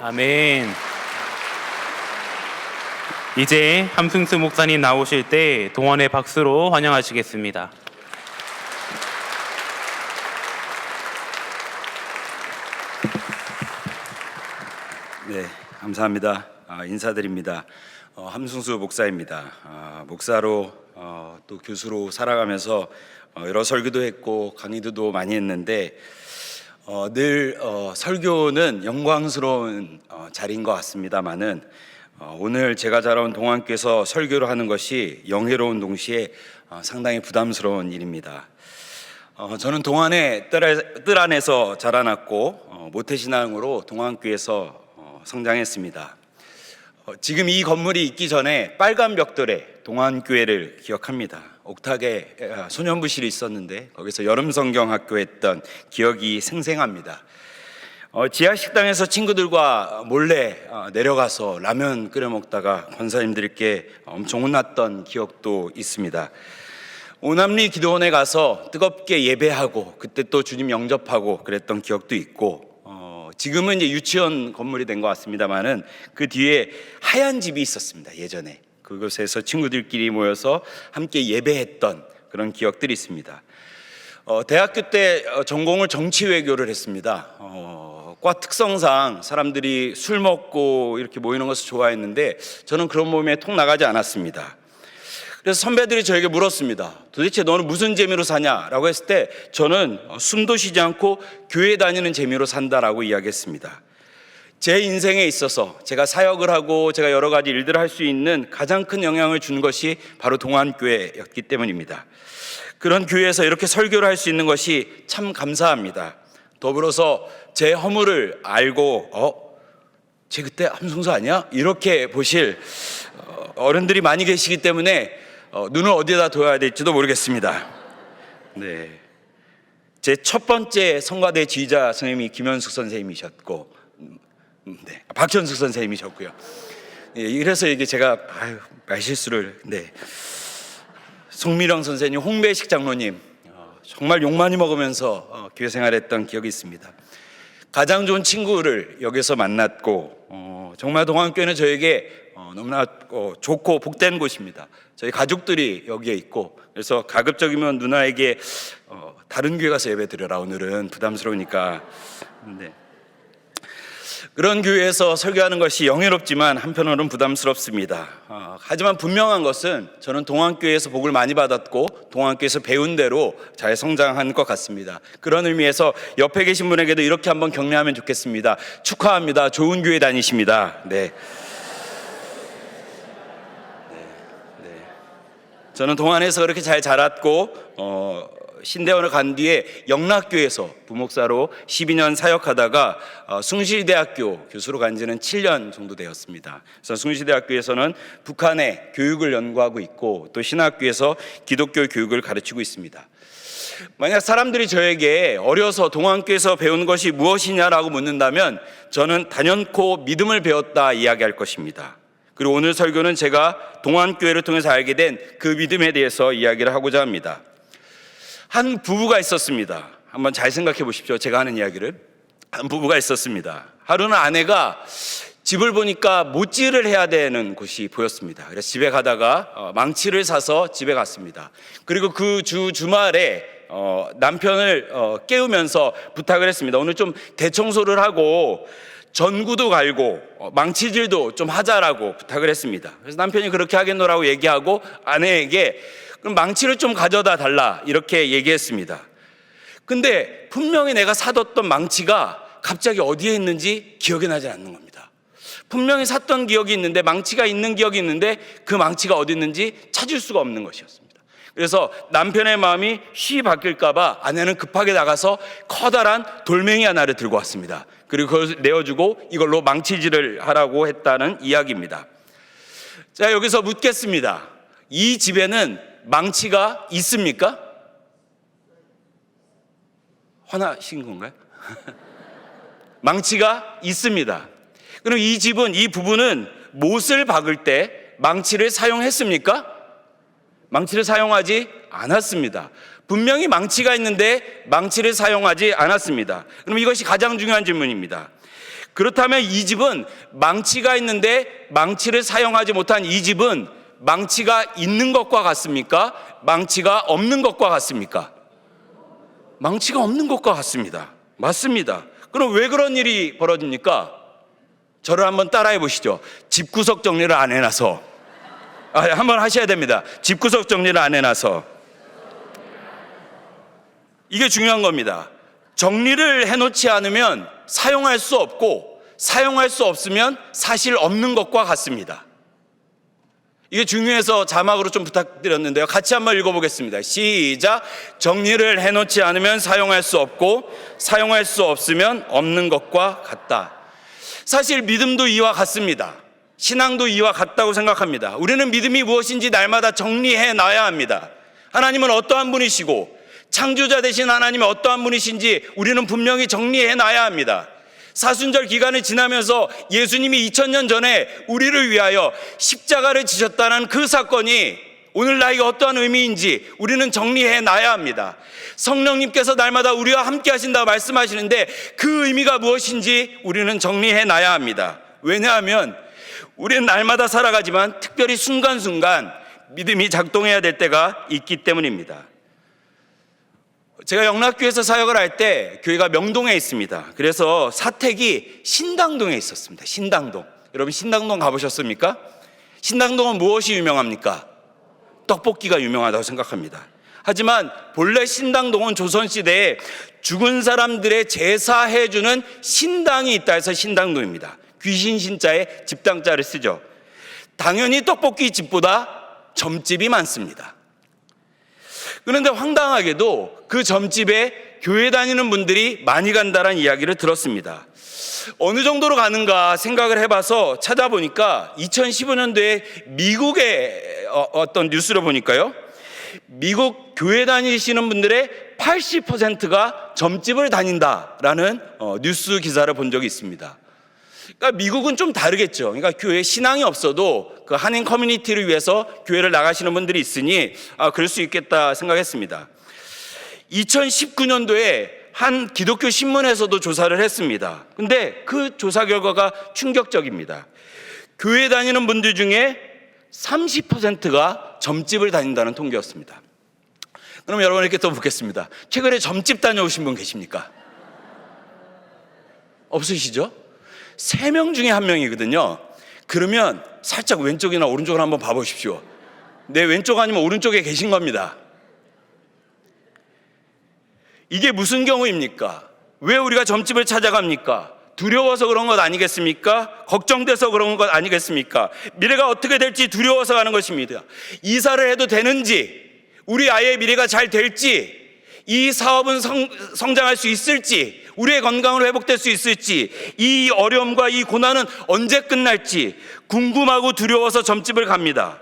아멘. 이제 함승수 목사님 나오실 때 동원의 박수로 환영하시겠습니다. 네, 감사합니다. 인사드립니다. 함승수 목사입니다. 목사로 또 교수로 살아가면서 여러 설교도 했고 강의도 많이 했는데 늘 설교는 영광스러운 자리인 것 같습니다만은 오늘 제가 자라온 동안교에서 설교를 하는 것이 영예로운 동시에 상당히 부담스러운 일입니다. 저는 동안의 뜰 안에서 자라났고 모태신앙으로 동안교에서 성장했습니다. 지금 이 건물이 있기 전에 빨간 벽돌에 동안교회를 기억합니다. 옥탑에 소년부실이 있었는데 거기서 여름성경학교 했던 기억이 생생합니다. 지하 식당에서 친구들과 몰래 내려가서 라면 끓여 먹다가 권사님들께 엄청 혼났던 기억도 있습니다. 오남리 기도원에 가서 뜨겁게 예배하고 그때 또 주님 영접하고 그랬던 기억도 있고, 지금은 이제 유치원 건물이 된 것 같습니다만은 그 뒤에 하얀 집이 있었습니다. 예전에 그곳에서 친구들끼리 모여서 함께 예배했던 그런 기억들이 있습니다. 대학교 때 전공을 정치외교를 했습니다. 과 특성상 사람들이 술 먹고 이렇게 모이는 것을 좋아했는데 저는 그런 모임에 통 나가지 않았습니다. 그래서 선배들이 저에게 물었습니다. 도대체 너는 무슨 재미로 사냐라고 했을 때 저는 숨도 쉬지 않고 교회 다니는 재미로 산다라고 이야기했습니다. 제 인생에 있어서 제가 사역을 하고 제가 여러 가지 일들을 할 수 있는 가장 큰 영향을 준 것이 바로 동안교회였기 때문입니다. 그런 교회에서 이렇게 설교를 할 수 있는 것이 참 감사합니다. 더불어서 제 허물을 알고 쟤 그때 함승수 아니야? 이렇게 보실 어른들이 많이 계시기 때문에 눈을 어디에다 둬야 될지도 모르겠습니다. 네, 제 첫 번째 성가대 지휘자 선생님이 김현숙 선생님이셨고, 네, 박현숙 선생님이셨고요. 이래서 이게 제가 말실수를. 네, 송미령 선생님, 홍배식 장로님, 정말 욕 많이 먹으면서 교회 생활했던 기억이 있습니다. 가장 좋은 친구를 여기서 만났고, 정말 동안교회는 저에게 너무나 좋고 복된 곳입니다. 저희 가족들이 여기에 있고, 그래서 가급적이면 누나에게 다른 교회 가서 예배 드려라, 오늘은 부담스러우니까. 네. 그런 교회에서 설교하는 것이 영예롭지만 한편으로는 부담스럽습니다. 하지만 분명한 것은 저는 동안교회에서 복을 많이 받았고 동안교회에서 배운 대로 잘 성장한 것 같습니다. 그런 의미에서 옆에 계신 분에게도 이렇게 한번 격려하면 좋겠습니다. 축하합니다. 좋은 교회 다니십니다. 네. 저는 동안에서 그렇게 잘 자랐고 신대원을 간 뒤에 영락교에서 부목사로 12년 사역하다가 숭실대학교 교수로 간 지는 7년 정도 되었습니다. 그래서 숭실대학교에서는 북한의 교육을 연구하고 있고 또 신학교에서 기독교 교육을 가르치고 있습니다. 만약 사람들이 저에게 어려서 동안교에서 배운 것이 무엇이냐라고 묻는다면 저는 단연코 믿음을 배웠다 이야기할 것입니다. 그리고 오늘 설교는 제가 동안교회를 통해서 알게 된 그 믿음에 대해서 이야기를 하고자 합니다. 한 부부가 있었습니다. 한번 잘 생각해 보십시오. 제가 하는 이야기를. 한 부부가 있었습니다. 하루는 아내가 집을 보니까 못질을 해야 되는 곳이 보였습니다. 그래서 집에 가다가 망치를 사서 집에 갔습니다. 그리고 그 주말에 남편을 깨우면서 부탁을 했습니다. 오늘 좀 대청소를 하고 전구도 갈고 망치질도 좀 하자라고 부탁을 했습니다. 그래서 남편이 그렇게 하겠노라고 얘기하고 아내에게 그럼 망치를 좀 가져다 달라 이렇게 얘기했습니다. 근데 분명히 내가 사뒀던 망치가 갑자기 어디에 있는지 기억이 나지 않는 겁니다. 분명히 샀던 기억이 있는데 망치가 있는 기억이 있는데 그 망치가 어디 있는지 찾을 수가 없는 것이었습니다. 그래서 남편의 마음이 쉬 바뀔까 봐 아내는 급하게 나가서 커다란 돌멩이 하나를 들고 왔습니다. 그리고 그것을 내어주고 이걸로 망치질을 하라고 했다는 이야기입니다. 자, 여기서 묻겠습니다. 이 집에는 망치가 있습니까? 화나신 건가요? 망치가 있습니다. 그럼 이 집은, 이 부부는 못을 박을 때 망치를 사용했습니까? 망치를 사용하지 않았습니다. 분명히 망치가 있는데 망치를 사용하지 않았습니다. 그럼 이것이 가장 중요한 질문입니다. 그렇다면 이 집은 망치가 있는데 망치를 사용하지 못한 이 집은 망치가 있는 것과 같습니까? 망치가 없는 것과 같습니까? 망치가 없는 것과 같습니다. 맞습니다. 그럼 왜 그런 일이 벌어집니까? 저를 한번 따라해 보시죠. 집구석 정리를 안 해놔서. 한번 하셔야 됩니다. 집구석 정리를 안 해놔서. 이게 중요한 겁니다. 정리를 해놓지 않으면 사용할 수 없고, 사용할 수 없으면 사실 없는 것과 같습니다. 이게 중요해서 자막으로 좀 부탁드렸는데요. 같이 한번 읽어보겠습니다. 시작. 정리를 해놓지 않으면 사용할 수 없고, 사용할 수 없으면 없는 것과 같다. 사실 믿음도 이와 같습니다. 신앙도 이와 같다고 생각합니다. 우리는 믿음이 무엇인지 날마다 정리해 놔야 합니다. 하나님은 어떠한 분이시고 창조자 되신 하나님이 어떠한 분이신지 우리는 분명히 정리해 놔야 합니다. 사순절 기간을 지나면서 예수님이 2000년 전에 우리를 위하여 십자가를 지셨다는 그 사건이 오늘 나에게 어떠한 의미인지 우리는 정리해 놔야 합니다. 성령님께서 날마다 우리와 함께 하신다고 말씀하시는데 그 의미가 무엇인지 우리는 정리해 놔야 합니다. 왜냐하면 우리는 날마다 살아가지만 특별히 순간순간 믿음이 작동해야 될 때가 있기 때문입니다. 제가 영락교회에서 사역을 할 때 교회가 명동에 있습니다. 그래서 사택이 신당동에 있었습니다. 신당동. 여러분 신당동 가보셨습니까? 신당동은 무엇이 유명합니까? 떡볶이가 유명하다고 생각합니다. 하지만 본래 신당동은 조선시대에 죽은 사람들의 제사해주는 신당이 있다 해서 신당동입니다. 귀신 신자에 집당자를 쓰죠. 당연히 떡볶이 집보다 점집이 많습니다. 그런데 황당하게도 그 점집에 교회 다니는 분들이 많이 간다는 이야기를 들었습니다. 어느 정도로 가는가 생각을 해봐서 찾아보니까 2015년도에 미국의 어떤 뉴스를 보니까요, 미국 교회 다니시는 분들의 80%가 점집을 다닌다라는 뉴스 기사를 본 적이 있습니다. 그러니까 미국은 좀 다르겠죠. 그러니까 교회 신앙이 없어도 그 한인 커뮤니티를 위해서 교회를 나가시는 분들이 있으니 그럴 수 있겠다 생각했습니다. 2019년도에 한 기독교 신문에서도 조사를 했습니다. 근데 그 조사 결과가 충격적입니다. 교회 다니는 분들 중에 30%가 점집을 다닌다는 통계였습니다. 그럼 여러분에게 또 묻겠습니다. 최근에 점집 다녀오신 분 계십니까? 없으시죠? 3명 중에 1명이거든요. 그러면 살짝 왼쪽이나 오른쪽을 한번 봐보십시오. 내 왼쪽 아니면 오른쪽에 계신 겁니다. 이게 무슨 경우입니까? 왜 우리가 점집을 찾아갑니까? 두려워서 그런 것 아니겠습니까? 걱정돼서 그런 것 아니겠습니까? 미래가 어떻게 될지 두려워서 가는 것입니다. 이사를 해도 되는지, 우리 아이의 미래가 잘 될지, 이 사업은 성장할 수 있을지, 우리의 건강은 회복될 수 있을지, 이 어려움과 이 고난은 언제 끝날지 궁금하고 두려워서 점집을 갑니다.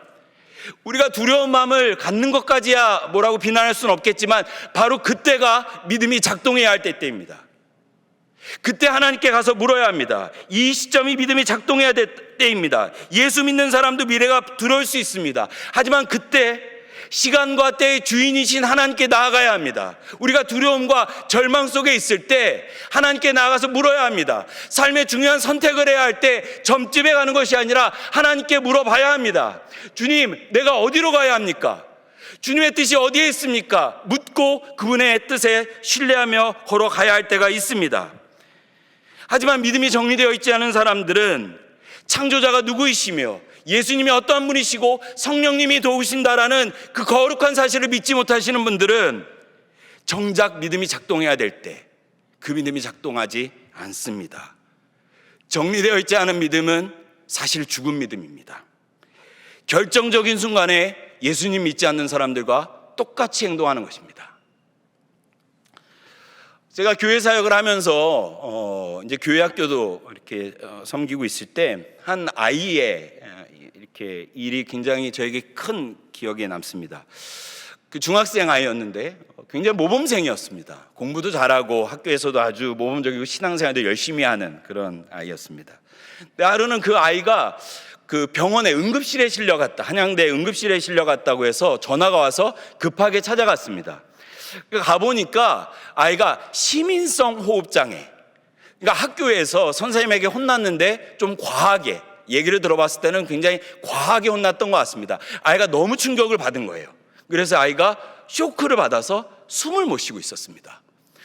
우리가 두려운 마음을 갖는 것까지야 뭐라고 비난할 수는 없겠지만 바로 그때가 믿음이 작동해야 할 때입니다. 그때 하나님께 가서 물어야 합니다. 이 시점이 믿음이 작동해야 될 때입니다. 예수 믿는 사람도 미래가 두려울 수 있습니다. 하지만 그때 시간과 때의 주인이신 하나님께 나아가야 합니다. 우리가 두려움과 절망 속에 있을 때 하나님께 나아가서 물어야 합니다. 삶의 중요한 선택을 해야 할 때 점집에 가는 것이 아니라 하나님께 물어봐야 합니다. 주님, 내가 어디로 가야 합니까? 주님의 뜻이 어디에 있습니까? 묻고 그분의 뜻에 신뢰하며 걸어가야 할 때가 있습니다. 하지만 믿음이 정리되어 있지 않은 사람들은 창조자가 누구이시며 예수님이 어떠한 분이시고 성령님이 도우신다라는 그 거룩한 사실을 믿지 못하시는 분들은 정작 믿음이 작동해야 될 때 그 믿음이 작동하지 않습니다. 정리되어 있지 않은 믿음은 사실 죽은 믿음입니다. 결정적인 순간에 예수님 믿지 않는 사람들과 똑같이 행동하는 것입니다. 제가 교회 사역을 하면서 이제 교회 학교도 이렇게 섬기고 있을 때 한 아이의 이렇게 일이 굉장히 저에게 큰 기억에 남습니다. 그 중학생 아이였는데 굉장히 모범생이었습니다. 공부도 잘하고 학교에서도 아주 모범적이고 신앙생활도 열심히 하는 그런 아이였습니다. 근데 하루는 그 아이가 그 병원에 응급실에 실려갔다, 한양대 응급실에 실려갔다고 해서 전화가 와서 급하게 찾아갔습니다. 가보니까 아이가 시민성 호흡장애, 그러니까 학교에서 선생님에게 혼났는데 좀 과하게, 얘기를 들어봤을 때는 굉장히 과하게 혼났던 것 같습니다. 아이가 너무 충격을 받은 거예요. 그래서 아이가 쇼크를 받아서 숨을 못 쉬고 있었습니다.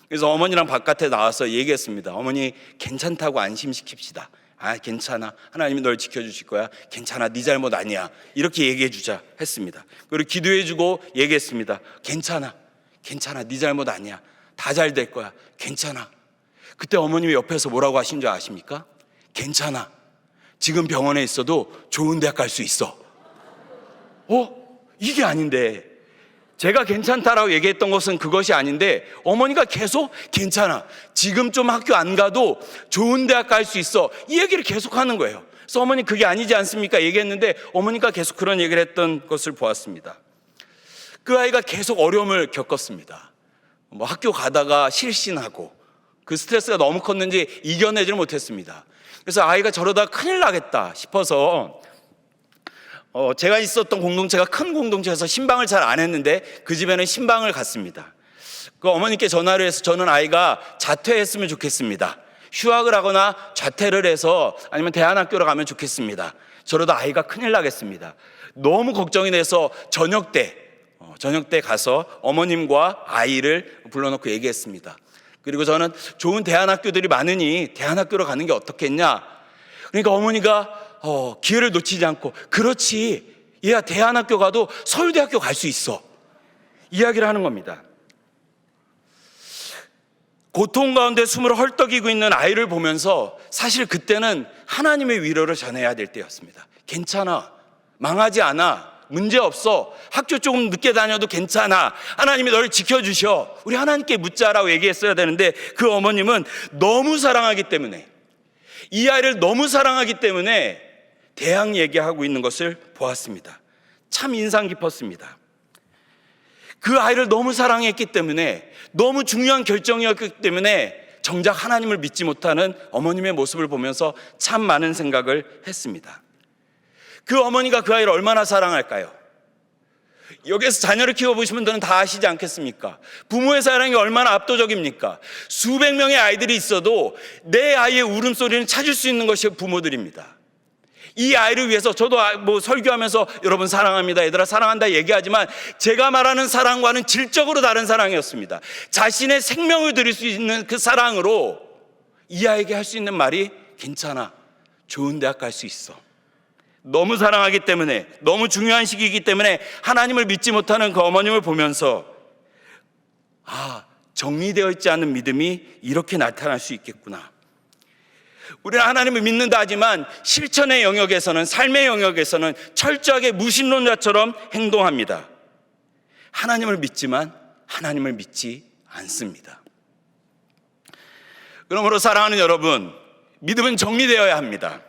그래서 어머니랑 바깥에 나와서 얘기했습니다. 어머니, 괜찮다고 안심시킵시다. 아, 괜찮아. 하나님이 널 지켜주실 거야. 괜찮아. 네 잘못 아니야. 이렇게 얘기해 주자 했습니다. 그리고 기도해 주고 얘기했습니다. 괜찮아. 괜찮아. 네 잘못 아니야. 다 잘 될 거야. 괜찮아. 그때 어머님이 옆에서 뭐라고 하신 줄 아십니까? 괜찮아. 지금 병원에 있어도 좋은 대학 갈 수 있어. 이게 아닌데, 제가 괜찮다라고 얘기했던 것은 그것이 아닌데 어머니가 계속 괜찮아. 지금 좀 학교 안 가도 좋은 대학 갈 수 있어. 이 얘기를 계속 하는 거예요. 그래서 어머니 그게 아니지 않습니까? 얘기했는데 어머니가 계속 그런 얘기를 했던 것을 보았습니다. 그 아이가 계속 어려움을 겪었습니다. 학교 가다가 실신하고 그 스트레스가 너무 컸는지 이겨내지를 못했습니다. 그래서 아이가 저러다 큰일 나겠다 싶어서 제가 있었던 공동체가 큰 공동체여서 신방을 잘 안 했는데 그 집에는 신방을 갔습니다. 그 어머니께 전화를 해서 저는 아이가 자퇴했으면 좋겠습니다. 휴학을 하거나 자퇴를 해서 아니면 대안학교로 가면 좋겠습니다. 저러다 아이가 큰일 나겠습니다. 너무 걱정이 돼서 저녁 때 가서 어머님과 아이를 불러놓고 얘기했습니다. 그리고 저는 좋은 대안학교들이 많으니 대안학교로 가는 게 어떻겠냐. 그러니까 어머니가 기회를 놓치지 않고 그렇지, 얘야 대안학교 가도 서울대학교 갈 수 있어, 이야기를 하는 겁니다. 고통 가운데 숨을 헐떡이고 있는 아이를 보면서 사실 그때는 하나님의 위로를 전해야 될 때였습니다. 괜찮아, 망하지 않아, 문제없어, 학교 조금 늦게 다녀도 괜찮아, 하나님이 너를 지켜주셔, 우리 하나님께 묻자라고 얘기했어야 되는데 그 어머님은 너무 사랑하기 때문에, 이 아이를 너무 사랑하기 때문에 대학 얘기하고 있는 것을 보았습니다. 참 인상 깊었습니다. 그 아이를 너무 사랑했기 때문에, 너무 중요한 결정이었기 때문에 정작 하나님을 믿지 못하는 어머님의 모습을 보면서 참 많은 생각을 했습니다. 그 어머니가 그 아이를 얼마나 사랑할까요? 여기에서 자녀를 키워보시면 분들은 다 아시지 않겠습니까? 부모의 사랑이 얼마나 압도적입니까? 수백 명의 아이들이 있어도 내 아이의 울음소리는 찾을 수 있는 것이 부모들입니다. 이 아이를 위해서 저도 설교하면서 여러분 사랑합니다, 얘들아 사랑한다 얘기하지만 제가 말하는 사랑과는 질적으로 다른 사랑이었습니다. 자신의 생명을 드릴 수 있는 그 사랑으로 이 아이에게 할 수 있는 말이 괜찮아, 좋은 대학 갈 수 있어. 너무 사랑하기 때문에, 너무 중요한 시기이기 때문에 하나님을 믿지 못하는 그 어머님을 보면서 정리되어 있지 않은 믿음이 이렇게 나타날 수 있겠구나. 우리는 하나님을 믿는다 하지만 실천의 영역에서는, 삶의 영역에서는 철저하게 무신론자처럼 행동합니다. 하나님을 믿지만 하나님을 믿지 않습니다. 그러므로 사랑하는 여러분, 믿음은 정리되어야 합니다.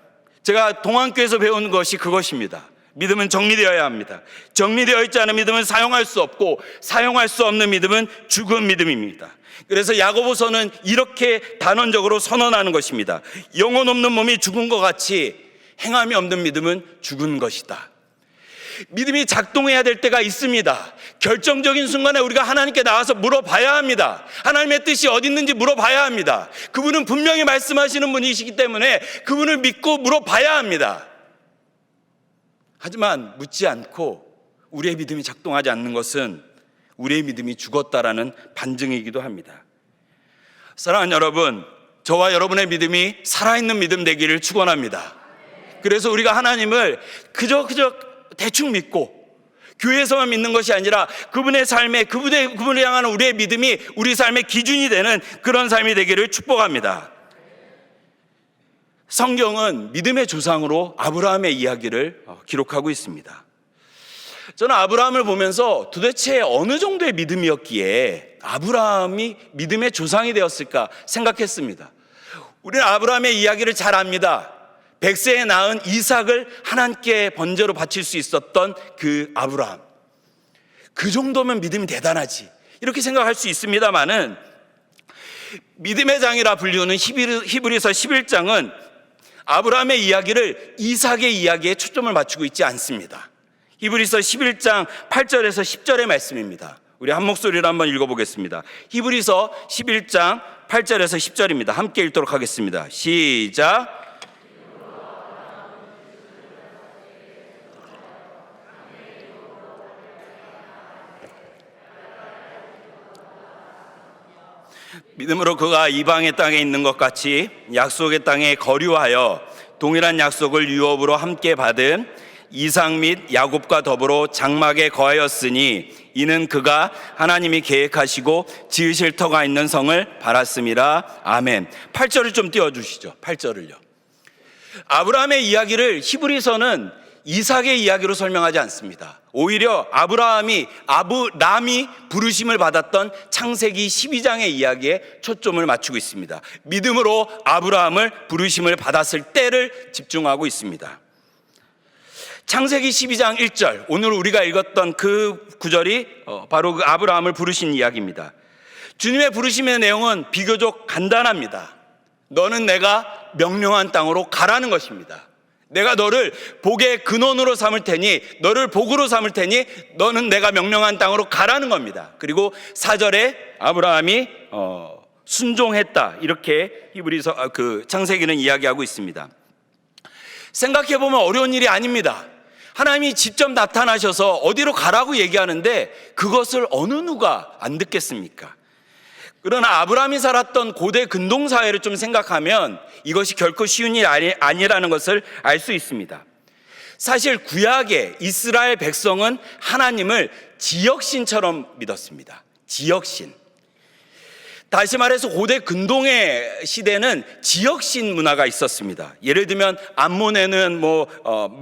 제가 동안교회에서 배운 것이 그것입니다. 믿음은 정리되어야 합니다. 정리되어 있지 않은 믿음은 사용할 수 없고, 사용할 수 없는 믿음은 죽은 믿음입니다. 그래서 야고보서는 이렇게 단언적으로 선언하는 것입니다. 영혼 없는 몸이 죽은 것 같이 행함이 없는 믿음은 죽은 것이다. 믿음이 작동해야 될 때가 있습니다. 결정적인 순간에 우리가 하나님께 나와서 물어봐야 합니다. 하나님의 뜻이 어디 있는지 물어봐야 합니다. 그분은 분명히 말씀하시는 분이시기 때문에 그분을 믿고 물어봐야 합니다. 하지만 묻지 않고 우리의 믿음이 작동하지 않는 것은 우리의 믿음이 죽었다라는 반증이기도 합니다. 사랑하는 여러분, 저와 여러분의 믿음이 살아있는 믿음 되기를 축원합니다. 그래서 우리가 하나님을 그저 대충 믿고 교회에서만 믿는 것이 아니라 그분의 삶에, 그분을 향하는 우리의 믿음이 우리 삶의 기준이 되는 그런 삶이 되기를 축복합니다. 성경은 믿음의 조상으로 아브라함의 이야기를 기록하고 있습니다. 저는 아브라함을 보면서 도대체 어느 정도의 믿음이었기에 아브라함이 믿음의 조상이 되었을까 생각했습니다. 우리는 아브라함의 이야기를 잘 압니다. 100세에 낳은 이삭을 하나님께 번제로 바칠 수 있었던 그 아브라함, 그 정도면 믿음이 대단하지, 이렇게 생각할 수 있습니다만은 믿음의 장이라 불리우는 히브리서 11장은 아브라함의 이야기를 이삭의 이야기에 초점을 맞추고 있지 않습니다. 히브리서 11장 8절에서 10절의 말씀입니다. 우리 한 목소리로 한번 읽어보겠습니다. 히브리서 11장 8절에서 10절입니다. 함께 읽도록 하겠습니다. 시작. 믿음으로 그가 이방의 땅에 있는 것 같이 약속의 땅에 거류하여 동일한 약속을 유업으로 함께 받은 이삭 및 야곱과 더불어 장막에 거하였으니 이는 그가 하나님이 계획하시고 지으실 터가 있는 성을 바랐음이라. 아멘. 8절을 좀 띄워주시죠. 8절을요. 아브라함의 이야기를 히브리서는 이삭의 이야기로 설명하지 않습니다. 오히려 아브람이 부르심을 받았던 창세기 12장의 이야기에 초점을 맞추고 있습니다. 믿음으로 아브라함을 부르심을 받았을 때를 집중하고 있습니다. 창세기 12장 1절, 오늘 우리가 읽었던 그 구절이 바로 그 아브라함을 부르신 이야기입니다. 주님의 부르심의 내용은 비교적 간단합니다. 너는 내가 명령한 땅으로 가라는 것입니다. 내가 너를 복의 근원으로 삼을 테니, 너를 복으로 삼을 테니 너는 내가 명령한 땅으로 가라는 겁니다. 그리고 4절에 아브라함이 순종했다, 이렇게 히브리서 창세기는 이야기하고 있습니다. 생각해 보면 어려운 일이 아닙니다. 하나님이 직접 나타나셔서 어디로 가라고 얘기하는데 그것을 어느 누가 안 듣겠습니까? 그러나 아브라함이 살았던 고대 근동 사회를 좀 생각하면 이것이 결코 쉬운 일이 아니라는 것을 알 수 있습니다. 사실 구약의 이스라엘 백성은 하나님을 지역신처럼 믿었습니다. 지역신. 다시 말해서 고대 근동의 시대는 지역신 문화가 있었습니다. 예를 들면 암몬에는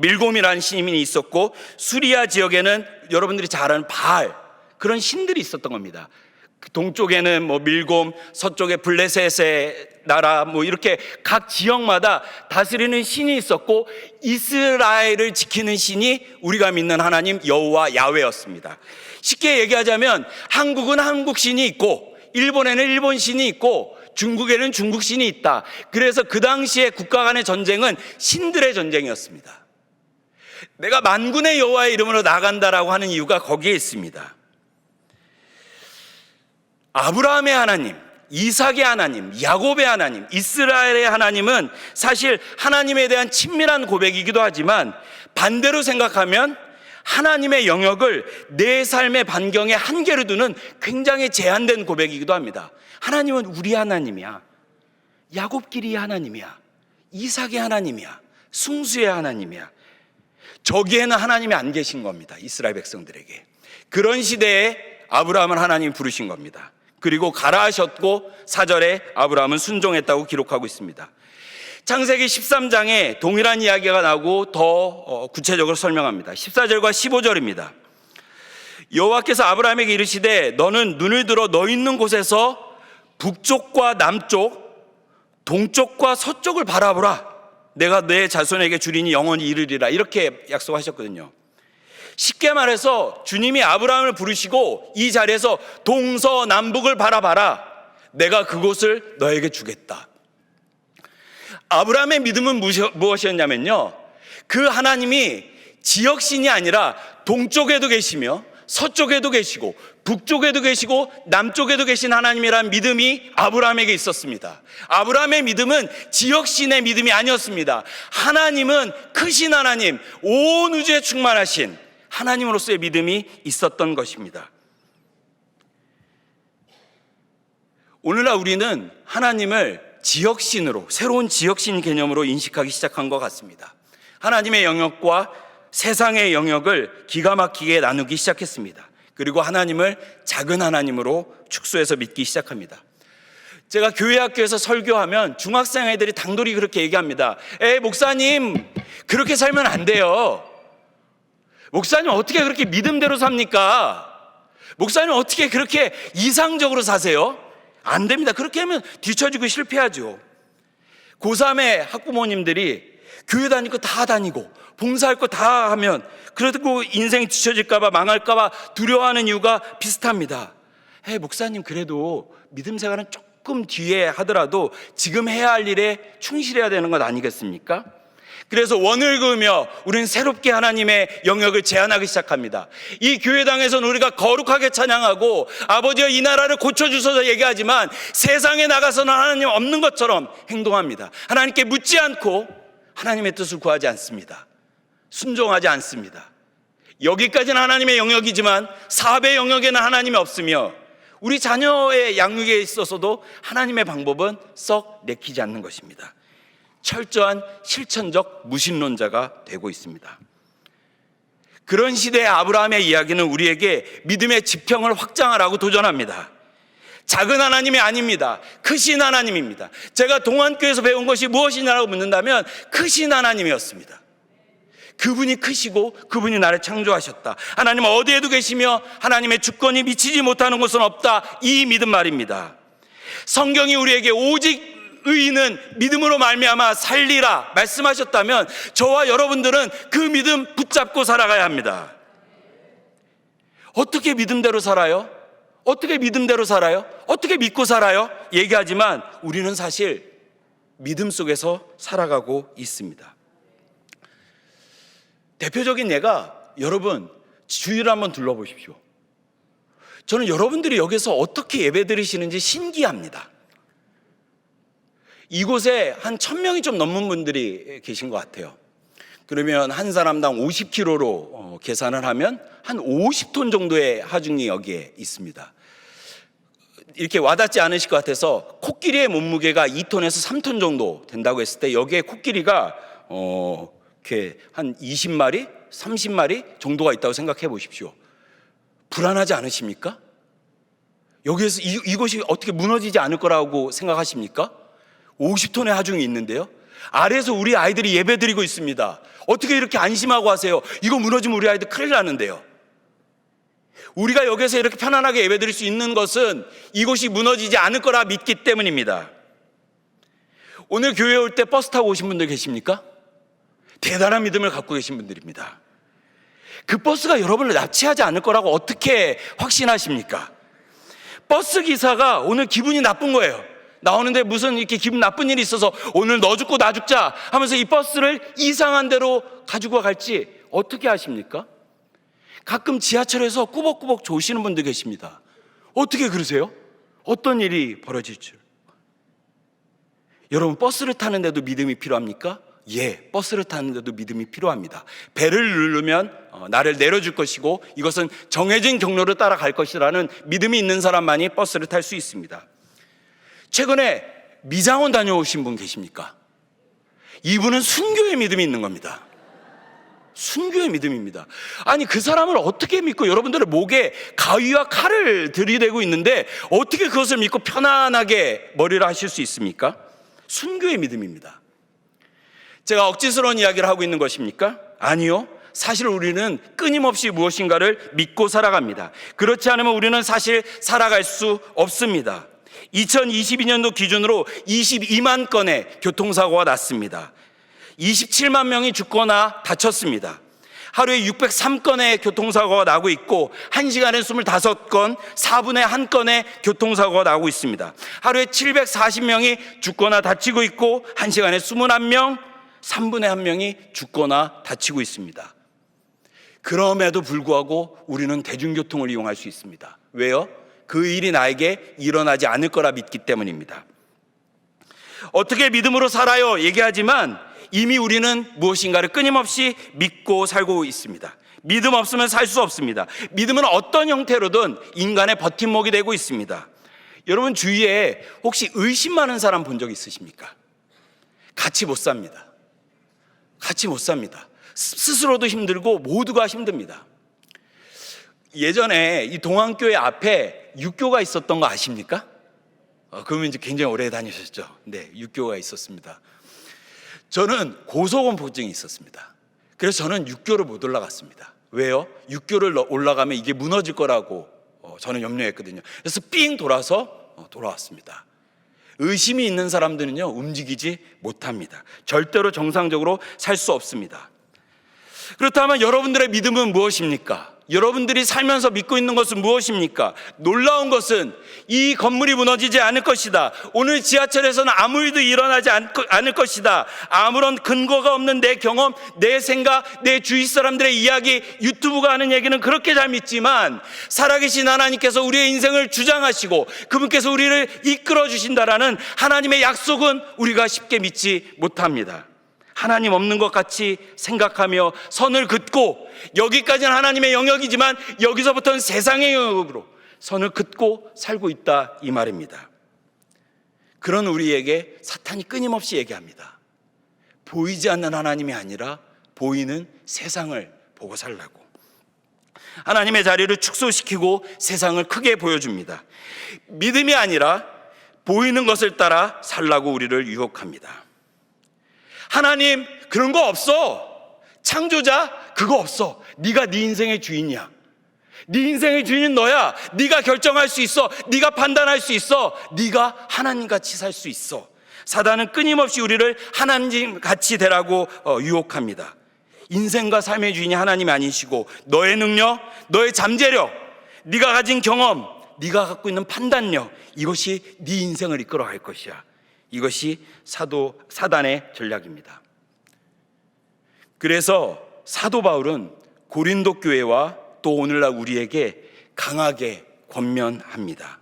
밀곰이라는 신이 있었고, 수리아 지역에는 여러분들이 잘 아는 바알, 그런 신들이 있었던 겁니다. 동쪽에는 밀곰, 서쪽에 블레셋의 나라, 이렇게 각 지역마다 다스리는 신이 있었고, 이스라엘을 지키는 신이 우리가 믿는 하나님 여호와 야훼였습니다. 쉽게 얘기하자면 한국은 한국 신이 있고, 일본에는 일본 신이 있고, 중국에는 중국 신이 있다. 그래서 그 당시에 국가 간의 전쟁은 신들의 전쟁이었습니다. 내가 만군의 여호와의 이름으로 나간다라고 하는 이유가 거기에 있습니다. 아브라함의 하나님, 이삭의 하나님, 야곱의 하나님, 이스라엘의 하나님은 사실 하나님에 대한 친밀한 고백이기도 하지만, 반대로 생각하면 하나님의 영역을 내 삶의 반경에 한계로 두는 굉장히 제한된 고백이기도 합니다. 하나님은 우리 하나님이야. 야곱끼리 하나님이야. 이삭의 하나님이야. 숭수의 하나님이야. 저기에는 하나님이 안 계신 겁니다. 이스라엘 백성들에게. 그런 시대에 아브라함은 하나님이 부르신 겁니다. 그리고 가라 하셨고 4절에 아브라함은 순종했다고 기록하고 있습니다. 창세기 13장에 동일한 이야기가 나오고 더 구체적으로 설명합니다. 14절과 15절입니다. 여호와께서 아브라함에게 이르시되 너는 눈을 들어 너 있는 곳에서 북쪽과 남쪽, 동쪽과 서쪽을 바라보라. 내가 내 자손에게 주리니 영원히 이르리라. 이렇게 약속하셨거든요. 쉽게 말해서 주님이 아브라함을 부르시고 이 자리에서 동서남북을 바라봐라. 내가 그곳을 너에게 주겠다. 아브라함의 믿음은 무엇이었냐면요, 그 하나님이 지역신이 아니라 동쪽에도 계시며 서쪽에도 계시고 북쪽에도 계시고 남쪽에도 계신 하나님이라는 믿음이 아브라함에게 있었습니다. 아브라함의 믿음은 지역신의 믿음이 아니었습니다. 하나님은 크신 하나님, 온 우주에 충만하신 하나님으로서의 믿음이 있었던 것입니다. 오늘날 우리는 하나님을 지역신으로, 새로운 지역신 개념으로 인식하기 시작한 것 같습니다. 하나님의 영역과 세상의 영역을 기가 막히게 나누기 시작했습니다. 그리고 하나님을 작은 하나님으로 축소해서 믿기 시작합니다. 제가 교회 학교에서 설교하면 중학생 애들이 당돌이 그렇게 얘기합니다. 목사님, 그렇게 살면 안 돼요. 목사님 어떻게 그렇게 믿음대로 삽니까? 목사님 어떻게 그렇게 이상적으로 사세요? 안 됩니다. 그렇게 하면 뒤처지고 실패하죠. 고3의 학부모님들이 교회 다닐 거 다 다니고 봉사할 거 다 하면 그래도 인생이 뒤처질까 봐, 망할까 봐 두려워하는 이유가 비슷합니다. 목사님 그래도 믿음 생활은 조금 뒤에 하더라도 지금 해야 할 일에 충실해야 되는 것 아니겠습니까? 그래서 원을 그으며 우리는 새롭게 하나님의 영역을 제안하기 시작합니다. 이 교회당에서는 우리가 거룩하게 찬양하고 아버지여 이 나라를 고쳐주소서 얘기하지만 세상에 나가서는 하나님 없는 것처럼 행동합니다. 하나님께 묻지 않고 하나님의 뜻을 구하지 않습니다. 순종하지 않습니다. 여기까지는 하나님의 영역이지만 사업의 영역에는 하나님이 없으며 우리 자녀의 양육에 있어서도 하나님의 방법은 썩 내키지 않는 것입니다. 철저한 실천적 무신론자가 되고 있습니다. 그런 시대의 아브라함의 이야기는 우리에게 믿음의 지평을 확장하라고 도전합니다. 작은 하나님이 아닙니다. 크신 하나님입니다. 제가 동안교회에서 배운 것이 무엇이냐고 묻는다면 크신 하나님이었습니다. 그분이 크시고 그분이 나를 창조하셨다. 하나님은 어디에도 계시며 하나님의 주권이 미치지 못하는 곳은 없다. 이 믿음 말입니다. 성경이 우리에게 오직 의인은 믿음으로 말미암아 살리라 말씀하셨다면 저와 여러분들은 그 믿음 붙잡고 살아가야 합니다. 어떻게 믿음대로 살아요? 어떻게 믿음대로 살아요? 어떻게 믿고 살아요? 얘기하지만 우리는 사실 믿음 속에서 살아가고 있습니다. 대표적인 예가 여러분 주위를 한번 둘러보십시오. 저는 여러분들이 여기서 어떻게 예배드리시는지 신기합니다. 이곳에 한 1000명이 좀 넘는 분들이 계신 것 같아요. 그러면 한 사람당 50kg로 계산을 하면 한 50톤 정도의 하중이 여기에 있습니다. 이렇게 와닿지 않으실 것 같아서 코끼리의 몸무게가 2톤에서 3톤 정도 된다고 했을 때 여기에 코끼리가 이렇게 한 20마리, 30마리 정도가 있다고 생각해 보십시오. 불안하지 않으십니까? 여기에서 이것이 어떻게 무너지지 않을 거라고 생각하십니까? 50톤의 하중이 있는데요. 아래에서 우리 아이들이 예배드리고 있습니다. 어떻게 이렇게 안심하고 하세요? 이거 무너지면 우리 아이들 큰일 나는데요. 우리가 여기서 이렇게 편안하게 예배드릴 수 있는 것은 이곳이 무너지지 않을 거라 믿기 때문입니다. 오늘 교회에 올 때 버스 타고 오신 분들 계십니까? 대단한 믿음을 갖고 계신 분들입니다. 그 버스가 여러분을 납치하지 않을 거라고 어떻게 확신하십니까? 버스 기사가 오늘 기분이 나쁜 거예요. 나오는데 무슨 이렇게 기분 나쁜 일이 있어서 오늘 너 죽고 나 죽자 하면서 이 버스를 이상한 데로 가지고 갈지 어떻게 아십니까? 가끔 지하철에서 꾸벅꾸벅 조시는 분들 계십니다. 어떻게 그러세요? 어떤 일이 벌어질 줄. 여러분 버스를 타는데도 믿음이 필요합니까? 예, 버스를 타는데도 믿음이 필요합니다. 배를 누르면 나를 내려줄 것이고 이것은 정해진 경로를 따라갈 것이라는 믿음이 있는 사람만이 버스를 탈 수 있습니다. 최근에 미장원 다녀오신 분 계십니까? 이분은 순교의 믿음이 있는 겁니다. 순교의 믿음입니다. 아니 그 사람을 어떻게 믿고 여러분들의 목에 가위와 칼을 들이대고 있는데 어떻게 그것을 믿고 편안하게 머리를 하실 수 있습니까? 순교의 믿음입니다. 제가 억지스러운 이야기를 하고 있는 것입니까? 아니요. 사실 우리는 끊임없이 무엇인가를 믿고 살아갑니다. 그렇지 않으면 우리는 사실 살아갈 수 없습니다. 2022년도 기준으로 22만 건의 교통사고가 났습니다. 27만 명이 죽거나 다쳤습니다. 하루에 603건의 교통사고가 나고 있고 1시간에 25건, 4분의 1건의 교통사고가 나고 있습니다. 하루에 740명이 죽거나 다치고 있고 1시간에 21명, 3분의 1명이 죽거나 다치고 있습니다. 그럼에도 불구하고 우리는 대중교통을 이용할 수 있습니다. 왜요? 그 일이 나에게 일어나지 않을 거라 믿기 때문입니다. 어떻게 믿음으로 살아요? 얘기하지만 이미 우리는 무엇인가를 끊임없이 믿고 살고 있습니다. 믿음 없으면 살 수 없습니다. 믿음은 어떤 형태로든 인간의 버팀목이 되고 있습니다. 여러분 주위에 혹시 의심 많은 사람 본 적 있으십니까? 같이 못 삽니다. 같이 못 삽니다. 스스로도 힘들고 모두가 힘듭니다. 예전에 이 동안교회 앞에 육교가 있었던 거 아십니까? 그러면 이제 굉장히 오래 다니셨죠. 네, 육교가 있었습니다. 저는 고소공포증이 있었습니다. 그래서 저는 육교를 못 올라갔습니다. 왜요? 육교를 올라가면 이게 무너질 거라고 저는 염려했거든요. 그래서 삥 돌아서 돌아왔습니다. 의심이 있는 사람들은요 움직이지 못합니다. 절대로 정상적으로 살 수 없습니다. 그렇다면 여러분들의 믿음은 무엇입니까? 여러분들이 살면서 믿고 있는 것은 무엇입니까? 놀라운 것은 이 건물이 무너지지 않을 것이다. 오늘 지하철에서는 아무 일도 일어나지 않을 것이다. 아무런 근거가 없는 내 경험, 내 생각, 내 주위 사람들의 이야기, 유튜브가 하는 얘기는 그렇게 잘 믿지만 살아계신 하나님께서 우리의 인생을 주장하시고 그분께서 우리를 이끌어 주신다라는 하나님의 약속은 우리가 쉽게 믿지 못합니다. 하나님 없는 것 같이 생각하며 선을 긋고, 여기까지는 하나님의 영역이지만 여기서부터는 세상의 영역으로 선을 긋고 살고 있다, 이 말입니다. 그런 우리에게 사탄이 끊임없이 얘기합니다. 보이지 않는 하나님이 아니라 보이는 세상을 보고 살라고. 하나님의 자리를 축소시키고 세상을 크게 보여줍니다. 믿음이 아니라 보이는 것을 따라 살라고 우리를 유혹합니다. 하나님 그런 거 없어. 창조자 그거 없어. 네가 네 인생의 주인이야. 네 인생의 주인은 너야. 네가 결정할 수 있어. 네가 판단할 수 있어. 네가 하나님같이 살 수 있어. 사단은 끊임없이 우리를 하나님같이 되라고 유혹합니다. 인생과 삶의 주인이 하나님이 아니시고 너의 능력, 너의 잠재력, 네가 가진 경험, 네가 갖고 있는 판단력, 이것이 네 인생을 이끌어갈 것이야. 이것이 사단의 전략입니다. 그래서 사도 바울은 고린도 교회와 또 오늘날 우리에게 강하게 권면합니다.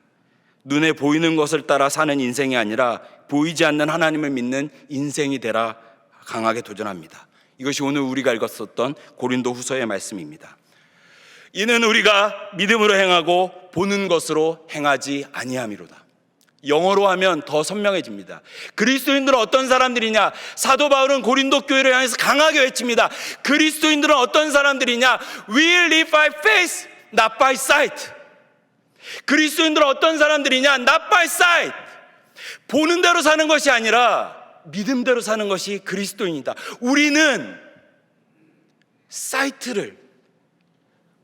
눈에 보이는 것을 따라 사는 인생이 아니라 보이지 않는 하나님을 믿는 인생이 되라 강하게 도전합니다. 이것이 오늘 우리가 읽었었던 고린도 후서의 말씀입니다. 이는 우리가 믿음으로 행하고 보는 것으로 행하지 아니함이로다. 영어로 하면 더 선명해집니다. 그리스도인들은 어떤 사람들이냐? 사도 바울은 고린도 교회를 향해서 강하게 외칩니다. 그리스도인들은 어떤 사람들이냐? We live by faith, not by sight. 그리스도인들은 어떤 사람들이냐? Not by sight. 보는 대로 사는 것이 아니라 믿음대로 사는 것이 그리스도인이다. 우리는 사이트를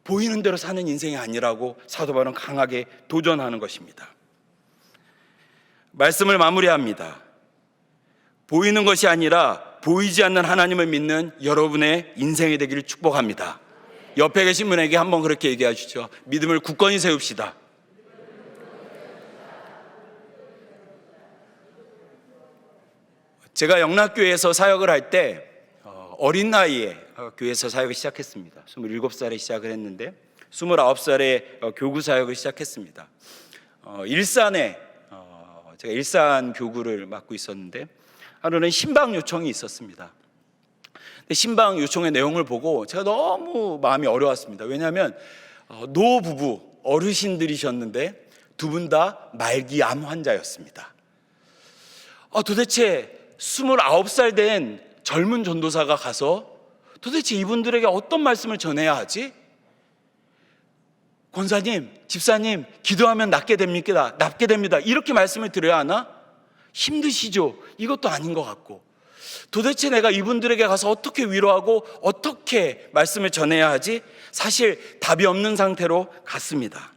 보이는 대로 사는 인생이 아니라고 사도 바울은 강하게 도전하는 것입니다. 말씀을 마무리합니다. 보이는 것이 아니라 보이지 않는 하나님을 믿는 여러분의 인생이 되기를 축복합니다. 옆에 계신 분에게 한번 그렇게 얘기해 주시죠. 믿음을 굳건히 세웁시다. 제가 영락교회에서 사역을 할 때 어린 나이에 교회에서 사역을 시작했습니다. 27살에 시작을 했는데 29살에 교구 사역을 시작했습니다. 일산에 제가 일산 교구를 맡고 있었는데 하루는 신방 요청이 있었습니다. 근데 신방 요청의 내용을 보고 제가 너무 마음이 어려웠습니다. 왜냐하면 노부부 어르신들이셨는데 두 분 다 말기 암 환자였습니다. 도대체 29살 된 젊은 전도사가 가서 도대체 이분들에게 어떤 말씀을 전해야 하지? 권사님, 집사님, 기도하면 낫게 됩니다. 이렇게 말씀을 드려야 하나? 힘드시죠? 이것도 아닌 것 같고, 도대체 내가 이분들에게 가서 어떻게 위로하고 어떻게 말씀을 전해야 하지? 사실 답이 없는 상태로 갔습니다.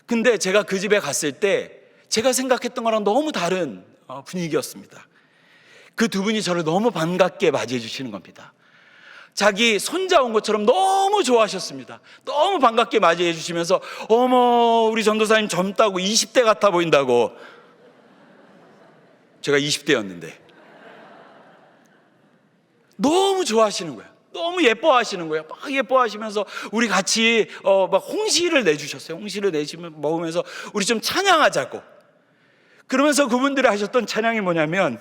근데 제가 그 집에 갔을 때 제가 생각했던 거랑 너무 다른 분위기였습니다. 그 두 분이 저를 너무 반갑게 맞이해 주시는 겁니다. 자기 손자 온 것처럼 너무 좋아하셨습니다. 너무 반갑게 맞이해 주시면서 어머 우리 전도사님 젊다고 20대 같아 보인다고. 제가 20대였는데 너무 좋아하시는 거예요. 너무 예뻐하시는 거예요. 막 예뻐하시면서 우리 같이 막 홍시를 내주셨어요. 홍시를 내시면 먹으면서 우리 좀 찬양하자고. 그러면서 그분들이 하셨던 찬양이 뭐냐면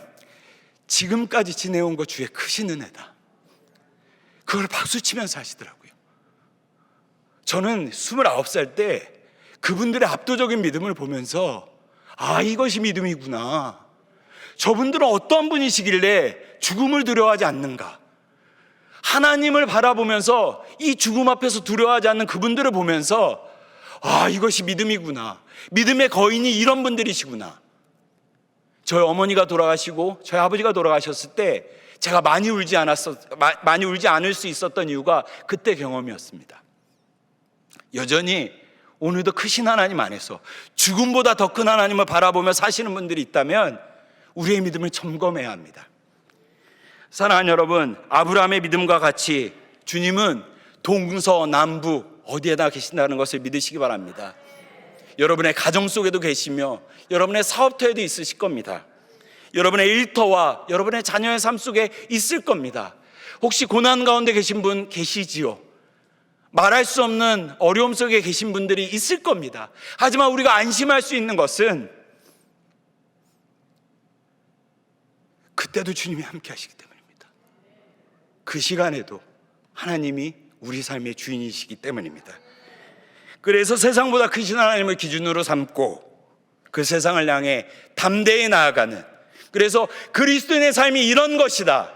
지금까지 지내온 것 주의 크신 은혜다. 그걸 박수치면서 하시더라고요. 저는 29살 때 그분들의 압도적인 믿음을 보면서 이것이 믿음이구나. 저분들은 어떤 분이시길래 죽음을 두려워하지 않는가. 하나님을 바라보면서 이 죽음 앞에서 두려워하지 않는 그분들을 보면서 이것이 믿음이구나. 믿음의 거인이 이런 분들이시구나. 저희 어머니가 돌아가시고 저희 아버지가 돌아가셨을 때 제가 많이 울지 않을 수 있었던 이유가 그때 경험이었습니다. 여전히 오늘도 크신 하나님 안에서 죽음보다 더 큰 하나님을 바라보며 사시는 분들이 있다면 우리의 믿음을 점검해야 합니다. 사랑하는 여러분, 아브라함의 믿음과 같이 주님은 동서남부 어디에나 계신다는 것을 믿으시기 바랍니다. 여러분의 가정 속에도 계시며 여러분의 사업터에도 있으실 겁니다. 여러분의 일터와 여러분의 자녀의 삶 속에 있을 겁니다. 혹시 고난 가운데 계신 분 계시지요? 말할 수 없는 어려움 속에 계신 분들이 있을 겁니다. 하지만 우리가 안심할 수 있는 것은 그때도 주님이 함께 하시기 때문입니다. 그 시간에도 하나님이 우리 삶의 주인이시기 때문입니다. 그래서 세상보다 크신 하나님을 기준으로 삼고 그 세상을 향해 담대히 나아가는, 그래서 그리스도인의 삶이 이런 것이다,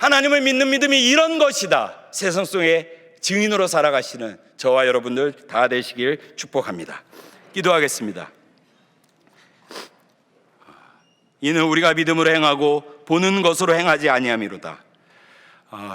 하나님을 믿는 믿음이 이런 것이다, 세상 속에 증인으로 살아가시는 저와 여러분들 다 되시길 축복합니다. 기도하겠습니다. 이는 우리가 믿음으로 행하고 보는 것으로 행하지 아니함이로다.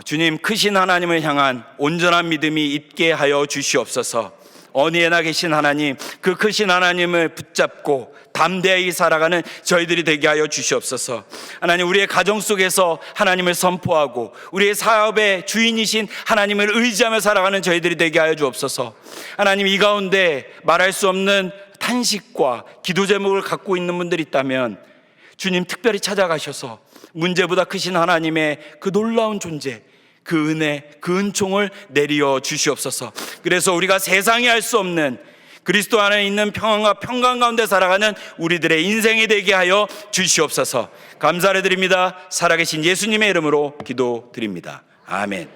주님, 크신 하나님을 향한 온전한 믿음이 있게 하여 주시옵소서. 어디에나 계신 하나님, 그 크신 하나님을 붙잡고 담대히 살아가는 저희들이 되게 하여 주시옵소서. 하나님, 우리의 가정 속에서 하나님을 선포하고 우리의 사업의 주인이신 하나님을 의지하며 살아가는 저희들이 되게 하여 주옵소서. 하나님, 이 가운데 말할 수 없는 탄식과 기도 제목을 갖고 있는 분들이 있다면 주님 특별히 찾아가셔서 문제보다 크신 하나님의 그 놀라운 존재, 그 은혜, 그 은총을 내리어 주시옵소서. 그래서 우리가 세상이 할 수 없는 그리스도 안에 있는 평안과 평강 가운데 살아가는 우리들의 인생이 되게 하여 주시옵소서. 감사를 드립니다. 살아계신 예수님의 이름으로 기도드립니다. 아멘.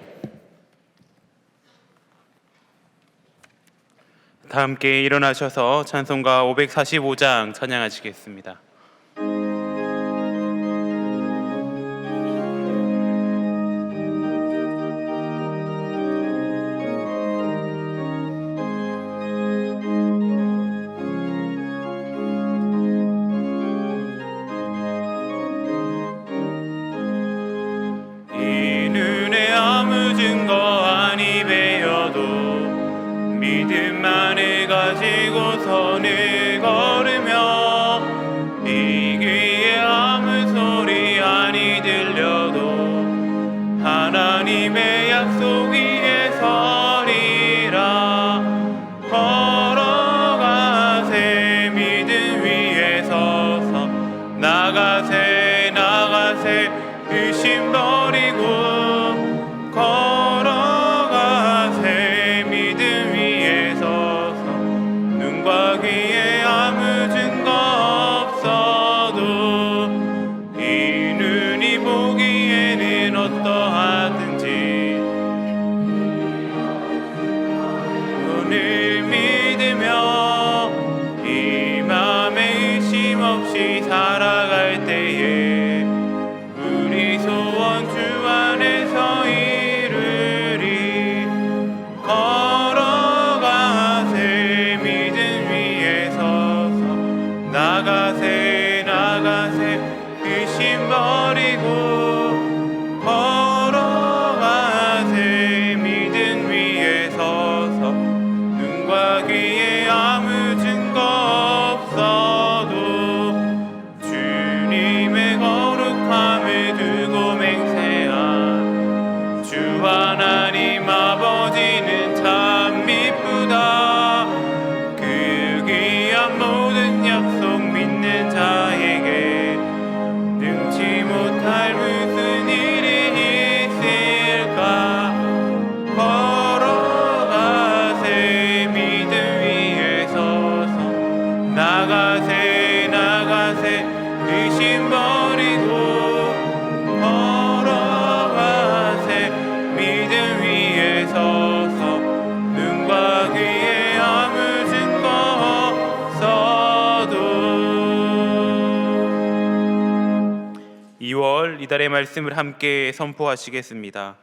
다 함께 일어나셔서 찬송가 545장 찬양하시겠습니다. 선을 걸으며 이 귀에 아무 소리 아니 들려도 하나님의 약속 위에 서리라. 걸어가세 믿음 위에 서서 나가세 나가세 의심 버리고 걸어가세 믿음 위에 서서 눈과 귀에 아무 증거 없어도 이 눈이 보기에는 어떠하든지 오늘 믿으며 이 맘에 의심 없이 살아갈 때에 우리 소원 주 안에서 이루리. 걸어가세 믿음 위에 서서 나가세 나가세 의심 버리고 걸어가세 믿음 위에 서서 눈과 귀에 아무 증거 없어도 주님의 거룩함을 두고 맹세한 주 하나님 아버지는 참 미쁘다. 그 귀한 모든 약속 믿는 자에게 능치 못할 무슨 일이 있을까. 걸어가세 믿음 위에 서서 나가세 나가세 의심 버리고 걸어가세 믿음 위에 서서 눈과 귀에 아무 증거 없어도. 2월 이달의 말씀을 함께 선포하시겠습니다.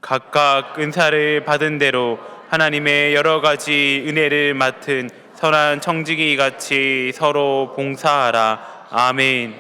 각각 은사를 받은 대로 하나님의 여러 가지 은혜를 맡은 선한 청지기 같이 서로 봉사하라. 아멘.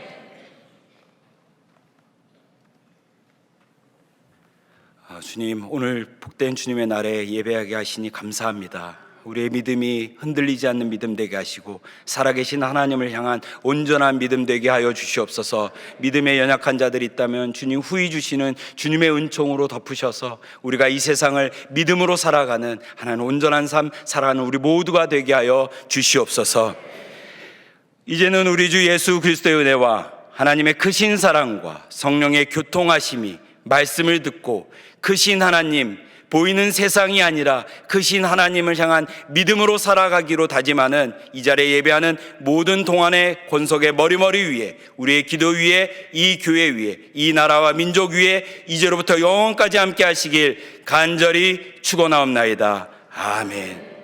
주님, 오늘 복된 주님의 날에 예배하게 하시니 감사합니다. 우리의 믿음이 흔들리지 않는 믿음 되게 하시고 살아계신 하나님을 향한 온전한 믿음 되게 하여 주시옵소서. 믿음에 연약한 자들이 있다면 주님 후히 주시는 주님의 은총으로 덮으셔서 우리가 이 세상을 믿음으로 살아가는 하나님 온전한 삶 살아가는 우리 모두가 되게 하여 주시옵소서. 이제는 우리 주 예수 그리스도의 은혜와 하나님의 크신 사랑과 성령의 교통하심이 말씀을 듣고 크신 하나님, 보이는 세상이 아니라 크신 하나님을 향한 믿음으로 살아가기로 다짐하는 이 자리에 예배하는 모든 동안의 권속의 머리머리 위에, 우리의 기도 위에, 이 교회 위에, 이 나라와 민족 위에 이제로부터 영원까지 함께 하시길 간절히 축원하옵나이다. 아멘.